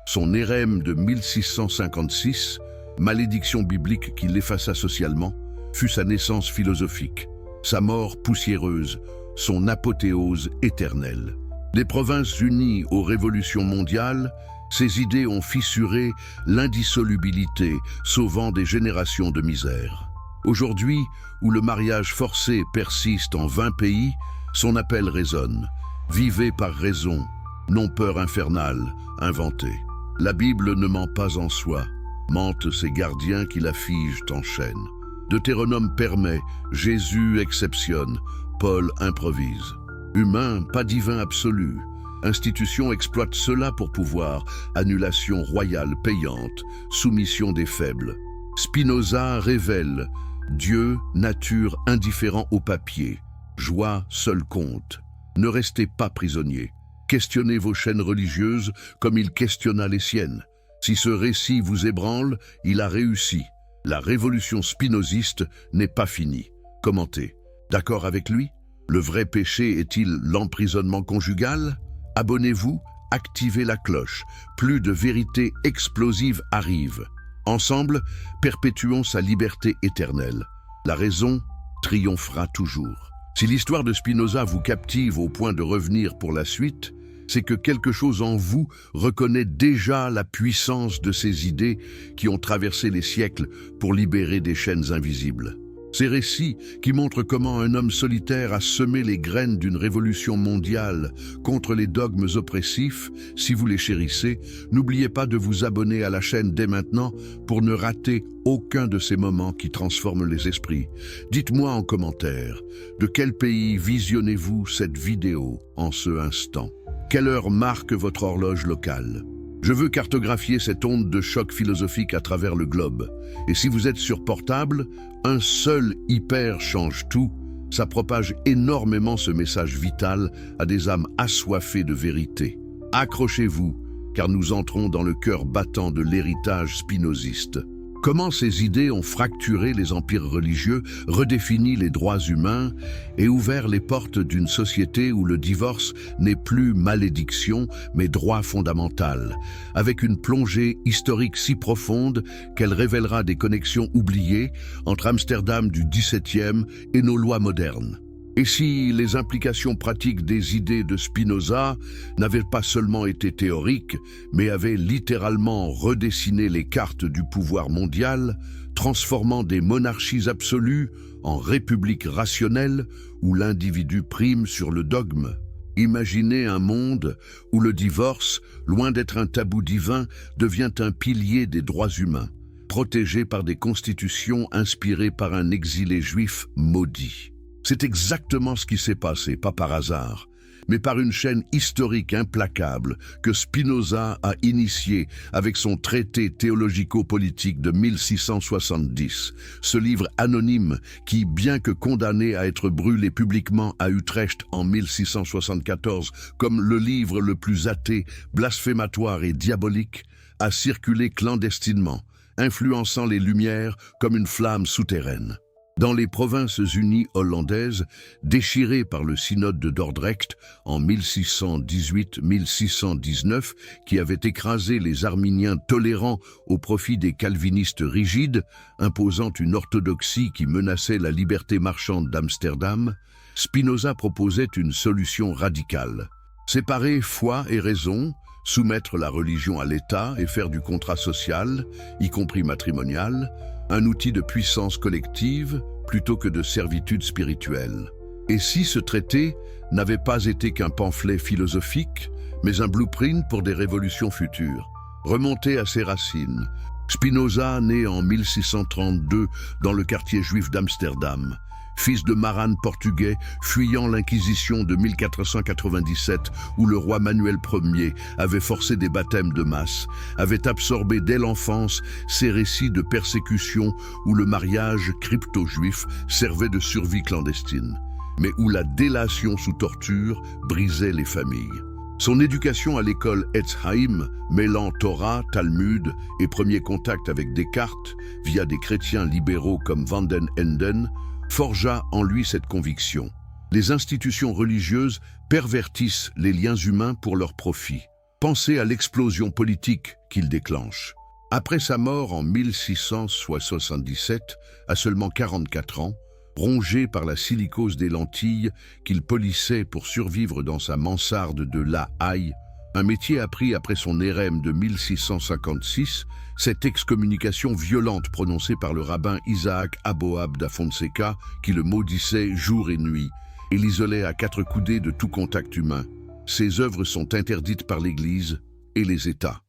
Son érème de 1656, malédiction biblique qui l'effaça socialement, fut sa naissance philosophique, sa mort poussiéreuse, son apothéose éternelle. Les provinces unies aux révolutions mondiales, ses idées ont fissuré l'indissolubilité, sauvant des générations de misère. Aujourd'hui, où le mariage forcé persiste en 20 pays, son appel résonne. Vivez par raison, non peur infernale, inventée. La Bible ne ment pas en soi, mentent ses gardiens qui la figent en chaîne. Deutéronome permet, Jésus exceptionne, Paul improvise. Humain, pas divin absolu. Institution exploite cela pour pouvoir, annulation royale payante, soumission des faibles. Spinoza révèle, Dieu, nature indifférent au papier, joie seul compte. Ne restez pas prisonnier. Questionnez vos chaînes religieuses comme il questionna les siennes. Si ce récit vous ébranle, il a réussi. La révolution spinoziste n'est pas finie. Commentez. D'accord avec lui? Le vrai péché est-il l'emprisonnement conjugal? Abonnez-vous, activez la cloche. Plus de vérité explosive arrive. Ensemble, perpétuons sa liberté éternelle. La raison triomphera toujours. Si l'histoire de Spinoza vous captive au point de revenir pour la suite, c'est que quelque chose en vous reconnaît déjà la puissance de ces idées qui ont traversé les siècles pour libérer des chaînes invisibles. Ces récits qui montrent comment un homme solitaire a semé les graines d'une révolution mondiale contre les dogmes oppressifs, si vous les chérissez, n'oubliez pas de vous abonner à la chaîne dès maintenant pour ne rater aucun de ces moments qui transforment les esprits. Dites-moi en commentaire, de quel pays visionnez-vous cette vidéo en ce instant? Quelle heure marque votre horloge locale? Je veux cartographier cette onde de choc philosophique à travers le globe. Et si vous êtes sur portable, un seul hyper change tout. Ça propage énormément ce message vital à des âmes assoiffées de vérité. Accrochez-vous, car nous entrons dans le cœur battant de l'héritage spinoziste. Comment ces idées ont fracturé les empires religieux, redéfini les droits humains et ouvert les portes d'une société où le divorce n'est plus malédiction, mais droit fondamental, avec une plongée historique si profonde qu'elle révélera des connexions oubliées entre Amsterdam du XVIIe et nos lois modernes. Et si les implications pratiques des idées de Spinoza n'avaient pas seulement été théoriques, mais avaient littéralement redessiné les cartes du pouvoir mondial, transformant des monarchies absolues en républiques rationnelles où l'individu prime sur le dogme? Imaginez un monde où le divorce, loin d'être un tabou divin, devient un pilier des droits humains, protégé par des constitutions inspirées par un exilé juif maudit. C'est exactement ce qui s'est passé, pas par hasard, mais par une chaîne historique implacable que Spinoza a initiée avec son traité théologico-politique de 1670. Ce livre anonyme qui, bien que condamné à être brûlé publiquement à Utrecht en 1674 comme le livre le plus athée, blasphématoire et diabolique, a circulé clandestinement, influençant les Lumières comme une flamme souterraine. Dans les Provinces-Unies hollandaises, déchirées par le synode de Dordrecht en 1618-1619, qui avait écrasé les arminiens tolérants au profit des calvinistes rigides, imposant une orthodoxie qui menaçait la liberté marchande d'Amsterdam, Spinoza proposait une solution radicale. Séparer foi et raison, soumettre la religion à l'État et faire du contrat social, y compris matrimonial, un outil de puissance collective plutôt que de servitude spirituelle. Et si ce traité n'avait pas été qu'un pamphlet philosophique, mais un blueprint pour des révolutions futures? Remonté à ses racines, Spinoza, né en 1632 dans le quartier juif d'Amsterdam, fils de maran portugais fuyant l'Inquisition de 1497 où le roi Manuel Ier avait forcé des baptêmes de masse, avait absorbé dès l'enfance ces récits de persécution où le mariage crypto-juif servait de survie clandestine, mais où la délation sous torture brisait les familles. Son éducation à l'école Etzheim, mêlant Torah, Talmud et premier contact avec Descartes via des chrétiens libéraux comme Van den Enden, forgea en lui cette conviction. Les institutions religieuses pervertissent les liens humains pour leur profit. Pensez à l'explosion politique qu'il déclenche. Après sa mort en 1677, à seulement 44 ans, rongé par la silicose des lentilles qu'il polissait pour survivre dans sa mansarde de La Haye, un métier appris après son érème de 1656, cette excommunication violente prononcée par le rabbin Isaac Aboab da Fonseca, qui le maudissait jour et nuit, et l'isolait à 4 coudées de tout contact humain. Ses œuvres sont interdites par l'Église et les États.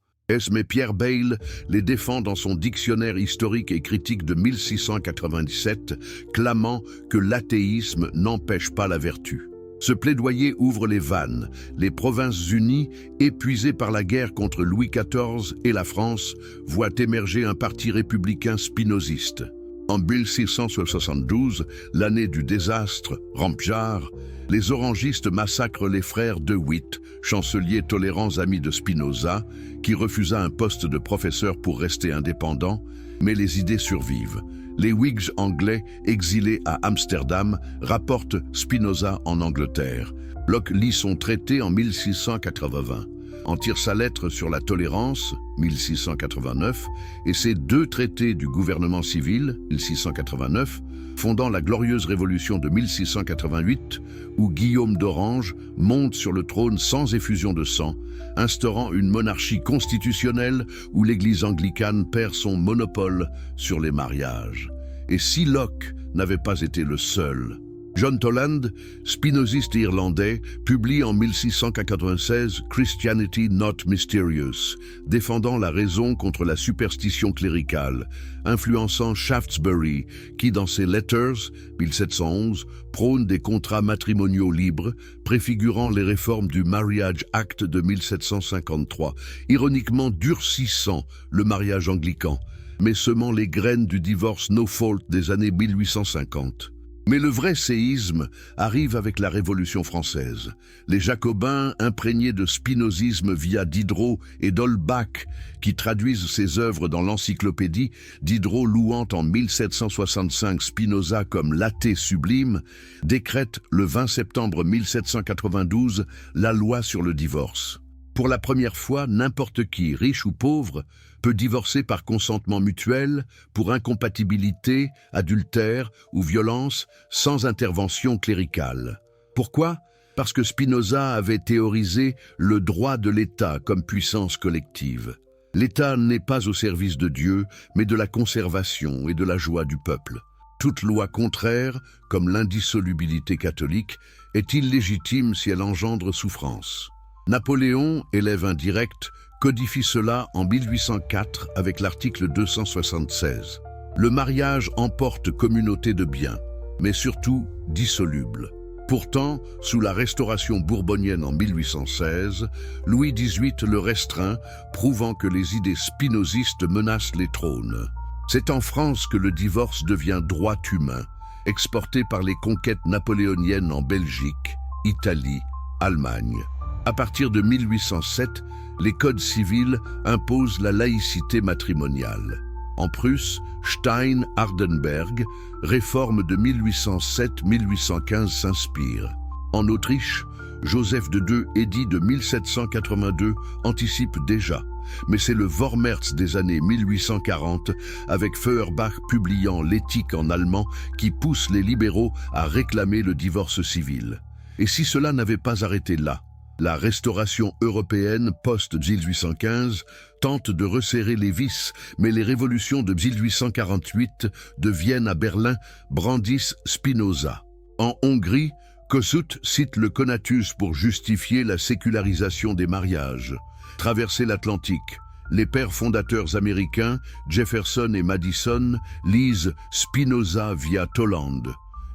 Mais Pierre Bayle les défend dans son dictionnaire historique et critique de 1697, clamant que l'athéisme n'empêche pas la vertu. Ce plaidoyer ouvre les vannes. Les Provinces-Unies, épuisées par la guerre contre Louis XIV et la France, voient émerger un parti républicain spinoziste. En 1672, l'année du désastre, Rampjar, les orangistes massacrent les frères De Witt, chanceliers tolérants amis de Spinoza, qui refusa un poste de professeur pour rester indépendant, mais les idées survivent. Les Whigs anglais, exilés à Amsterdam, rapportent Spinoza en Angleterre. Locke lit son traité en 1680, en tire sa lettre sur la tolérance, 1689, et ses 2 traités du gouvernement civil, 1689, fondant la glorieuse révolution de 1688, où Guillaume d'Orange monte sur le trône sans effusion de sang, instaurant une monarchie constitutionnelle où l'Église anglicane perd son monopole sur les mariages. Et si Locke n'avait pas été le seul, John Toland, spinoziste irlandais, publie en 1696 Christianity Not Mysterious, défendant la raison contre la superstition cléricale, influençant Shaftesbury, qui dans ses Letters, 1711, prône des contrats matrimoniaux libres, préfigurant les réformes du Marriage Act de 1753, ironiquement durcissant le mariage anglican, mais semant les graines du divorce no-fault des années 1850. Mais le vrai séisme arrive avec la Révolution française. Les Jacobins, imprégnés de spinozisme via Diderot et d'Holbach, qui traduisent ses œuvres dans l'encyclopédie, Diderot louant en 1765 Spinoza comme l'athée sublime, décrètent le 20 septembre 1792 la loi sur le divorce. Pour la première fois, n'importe qui, riche ou pauvre, peut divorcer par consentement mutuel, pour incompatibilité, adultère ou violence, sans intervention cléricale. Pourquoi? Parce que Spinoza avait théorisé le droit de l'État comme puissance collective. L'État n'est pas au service de Dieu, mais de la conservation et de la joie du peuple. Toute loi contraire, comme l'indissolubilité catholique, est illégitime si elle engendre souffrance. Napoléon, élève indirect, codifie cela en 1804 avec l'article 276. Le mariage emporte communauté de biens, mais surtout dissoluble. Pourtant, sous la Restauration bourbonienne en 1816, Louis XVIII le restreint, prouvant que les idées spinozistes menacent les trônes. C'est en France que le divorce devient droit humain, exporté par les conquêtes napoléoniennes en Belgique, Italie, Allemagne. À partir de 1807, les codes civils imposent la laïcité matrimoniale. En Prusse, Stein-Hardenberg, réforme de 1807-1815 s'inspire. En Autriche, Joseph II, édit de 1782, anticipe déjà. Mais c'est le Vormärz des années 1840, avec Feuerbach publiant l'Éthique en allemand, qui pousse les libéraux à réclamer le divorce civil. Et si cela n'avait pas arrêté là, la restauration européenne post-1815 tente de resserrer les vis, mais les révolutions de 1848 de Vienne à Berlin brandissent Spinoza. En Hongrie, Kossuth cite le conatus pour justifier la sécularisation des mariages. Traverser l'Atlantique, les pères fondateurs américains, Jefferson et Madison, lisent Spinoza via Toland.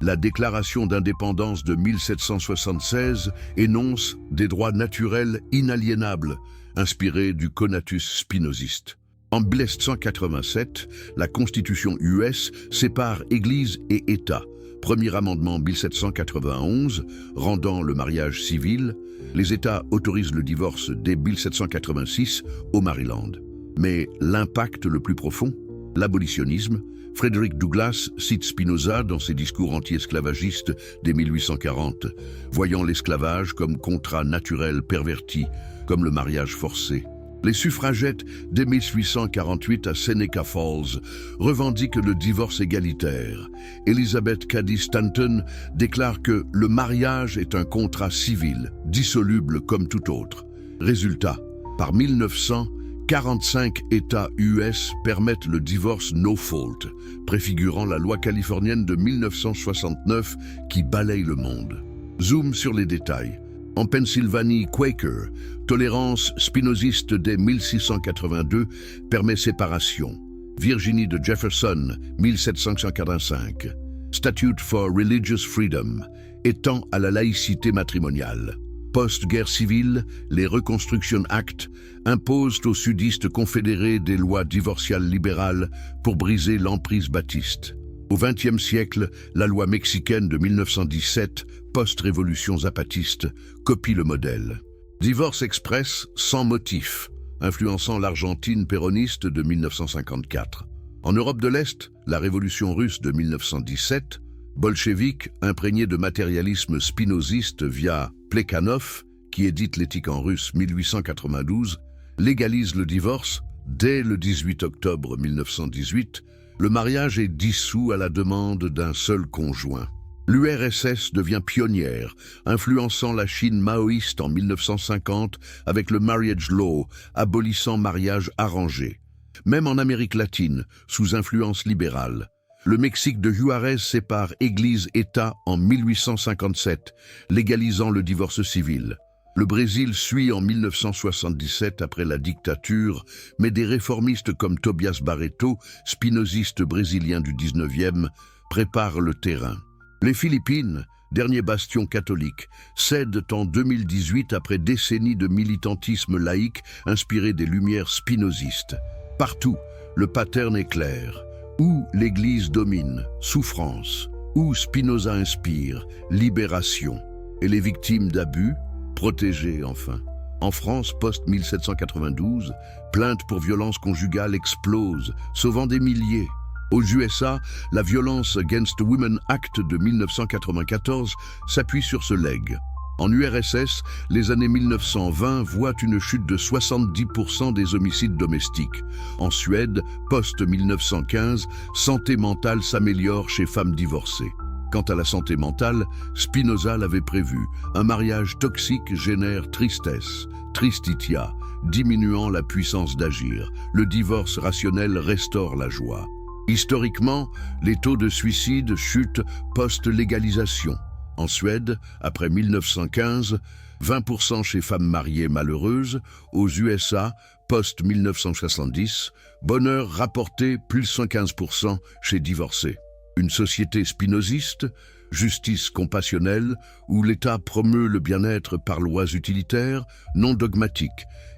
La déclaration d'indépendance de 1776 énonce des droits naturels inaliénables, inspirés du conatus spinoziste. En 1787, la Constitution US sépare Église et État. Premier amendement 1791, rendant le mariage civil. Les États autorisent le divorce dès 1786 au Maryland. Mais l'impact le plus profond, l'abolitionnisme. Frederick Douglass cite Spinoza dans ses discours anti-esclavagistes dès 1840, voyant l'esclavage comme contrat naturel perverti, comme le mariage forcé. Les suffragettes dès 1848 à Seneca Falls revendiquent le divorce égalitaire. Elizabeth Cady Stanton déclare que le mariage est un contrat civil, dissoluble comme tout autre. Résultat, par 1900, 45 États US permettent le divorce no fault, préfigurant la loi californienne de 1969 qui balaye le monde. Zoom sur les détails. En Pennsylvanie, Quaker, tolérance spinoziste dès 1682, permet séparation. Virginie de Jefferson, 1785. Statute for Religious Freedom, étend à la laïcité matrimoniale. Post-guerre civile, les Reconstruction Act imposent aux sudistes confédérés des lois divorciales libérales pour briser l'emprise baptiste. Au XXe siècle, la loi mexicaine de 1917, post-révolution zapatiste, copie le modèle. Divorce express sans motif, influençant l'Argentine péroniste de 1954. En Europe de l'Est, la révolution russe de 1917, bolchevique, imprégné de matérialisme spinoziste via Plekhanov, qui édite l'Éthique en russe 1892, légalise le divorce. Dès le 18 octobre 1918, le mariage est dissous à la demande d'un seul conjoint. L'URSS devient pionnière, influençant la Chine maoïste en 1950 avec le Marriage Law, abolissant mariage arrangé. Même en Amérique latine, sous influence libérale, le Mexique de Juárez sépare Église-État en 1857, légalisant le divorce civil. Le Brésil suit en 1977 après la dictature, mais des réformistes comme Tobias Barreto, spinoziste brésilien du 19e, préparent le terrain. Les Philippines, dernier bastion catholique, cèdent en 2018 après décennies de militantisme laïque inspiré des lumières spinozistes. Partout, le pattern est clair. Où l'Église domine, souffrance. Où Spinoza inspire, libération. Et les victimes d'abus, protégées enfin. En France, post-1792, plaintes pour violence conjugale explosent, sauvant des milliers. Aux USA, la Violence Against Women Act de 1994 s'appuie sur ce legs. En URSS, les années 1920 voient une chute de 70% des homicides domestiques. En Suède, post-1915, santé mentale s'améliore chez femmes divorcées. Quant à la santé mentale, Spinoza l'avait prévu. Un mariage toxique génère tristesse, tristitia, diminuant la puissance d'agir. Le divorce rationnel restaure la joie. Historiquement, les taux de suicide chutent post-légalisation. En Suède, après 1915, 20% chez femmes mariées malheureuses. Aux USA, post-1970, bonheur rapporté plus 115% chez divorcés. Une société spinoziste, justice compassionnelle, où l'État promeut le bien-être par lois utilitaires, non dogmatiques.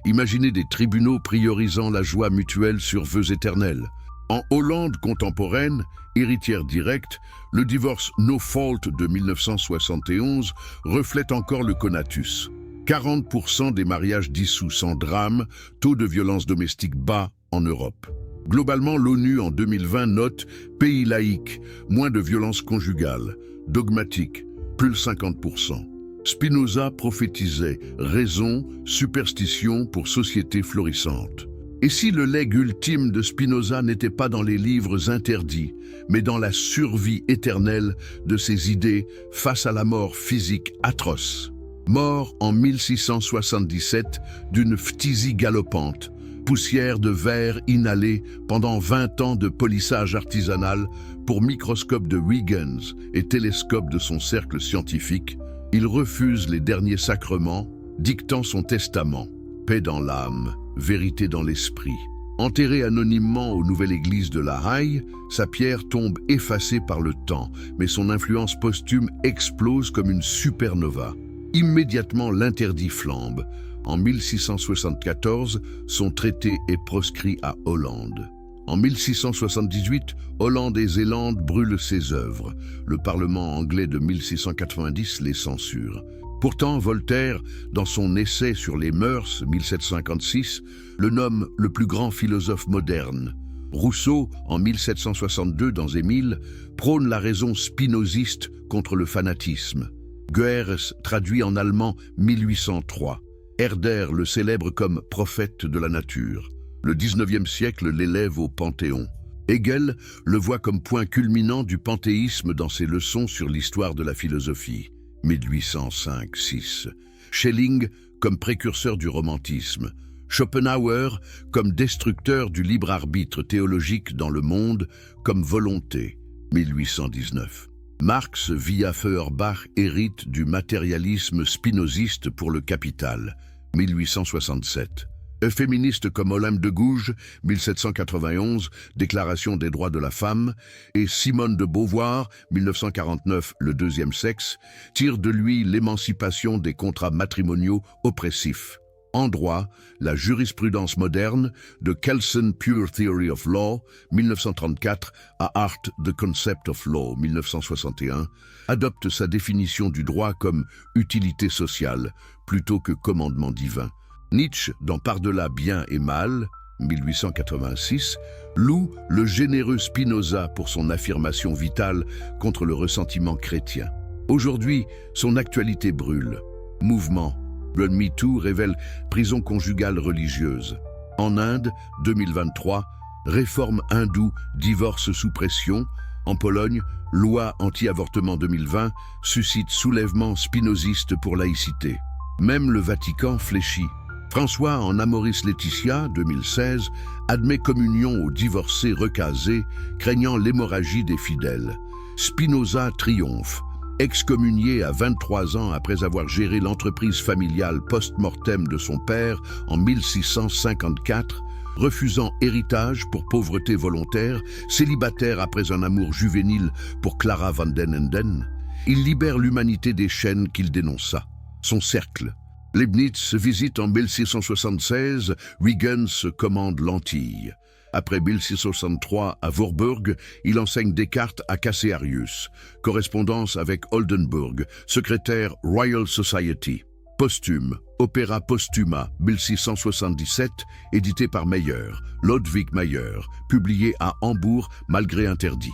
Imaginez des tribunaux priorisant la joie mutuelle sur vœux éternels. En Hollande contemporaine, héritière directe, le divorce no fault de 1971 reflète encore le conatus. 40% des mariages dissous sans drame, taux de violence domestique bas en Europe. Globalement, l'ONU en 2020 note « Pays laïque, moins de violence conjugale, dogmatique, plus 50%. » Spinoza prophétisait « Raison, superstition pour société florissante ». Et si le legs ultime de Spinoza n'était pas dans les livres interdits, mais dans la survie éternelle de ses idées face à la mort physique atroce? Mort en 1677 d'une phtisie galopante, poussière de verre inhalée pendant 20 ans de polissage artisanal pour microscope de Huygens et télescope de son cercle scientifique, il refuse les derniers sacrements, dictant son testament. Paix dans l'âme, vérité dans l'esprit. Enterré anonymement aux nouvelles églises de La Haye, sa pierre tombe effacée par le temps, mais son influence posthume explose comme une supernova. Immédiatement, l'interdit flambe. En 1674, son traité est proscrit à Hollande. En 1678, Hollande et Zélande brûlent ses œuvres. Le Parlement anglais de 1690 les censure. Pourtant, Voltaire, dans son essai sur les mœurs, 1756, le nomme le plus grand philosophe moderne. Rousseau, en 1762, dans Émile, prône la raison spinoziste contre le fanatisme. Goehrens traduit en allemand 1803. Herder le célèbre comme prophète de la nature. Le XIXe siècle l'élève au Panthéon. Hegel le voit comme point culminant du panthéisme dans ses leçons sur l'histoire de la philosophie. 1805-6. Schelling comme précurseur du romantisme. Schopenhauer comme destructeur du libre arbitre théologique dans le monde comme volonté. 1819. Marx via Feuerbach hérite du matérialisme spinoziste pour le Capital. 1867. Féministe comme Olympe de Gouges, 1791, Déclaration des droits de la femme, et Simone de Beauvoir, 1949, Le deuxième sexe, tire de lui l'émancipation des contrats matrimoniaux oppressifs. En droit, la jurisprudence moderne, de Kelsen Pure Theory of Law, 1934, à Art, The Concept of Law, 1961, adopte sa définition du droit comme utilité sociale, plutôt que commandement divin. Nietzsche, dans Par-delà bien et mal, 1886, loue le généreux Spinoza pour son affirmation vitale contre le ressentiment chrétien. Aujourd'hui, son actualité brûle. Mouvement Run Me Too révèle prison conjugale religieuse. En Inde, 2023, réforme hindoue, divorce sous pression. En Pologne, loi anti-avortement 2020 suscite soulèvement spinoziste pour laïcité. Même le Vatican fléchit. François en Amoris Laetitia, 2016, admet communion aux divorcés recasés, craignant l'hémorragie des fidèles. Spinoza triomphe. Excommunié à 23 ans après avoir géré l'entreprise familiale post-mortem de son père en 1654, refusant héritage pour pauvreté volontaire, célibataire après un amour juvénile pour Clara van den Enden, il libère l'humanité des chaînes qu'il dénonça. Son cercle. Leibniz visite en 1676, Huygens commande l'Antille. Après 1663 à Warburg, il enseigne Descartes à Cassiarius. Correspondance avec Oldenburg, secrétaire Royal Society. Posthume, Opéra Postuma, 1677, édité par Meyer, Ludwig Meyer, publié à Hambourg malgré interdit.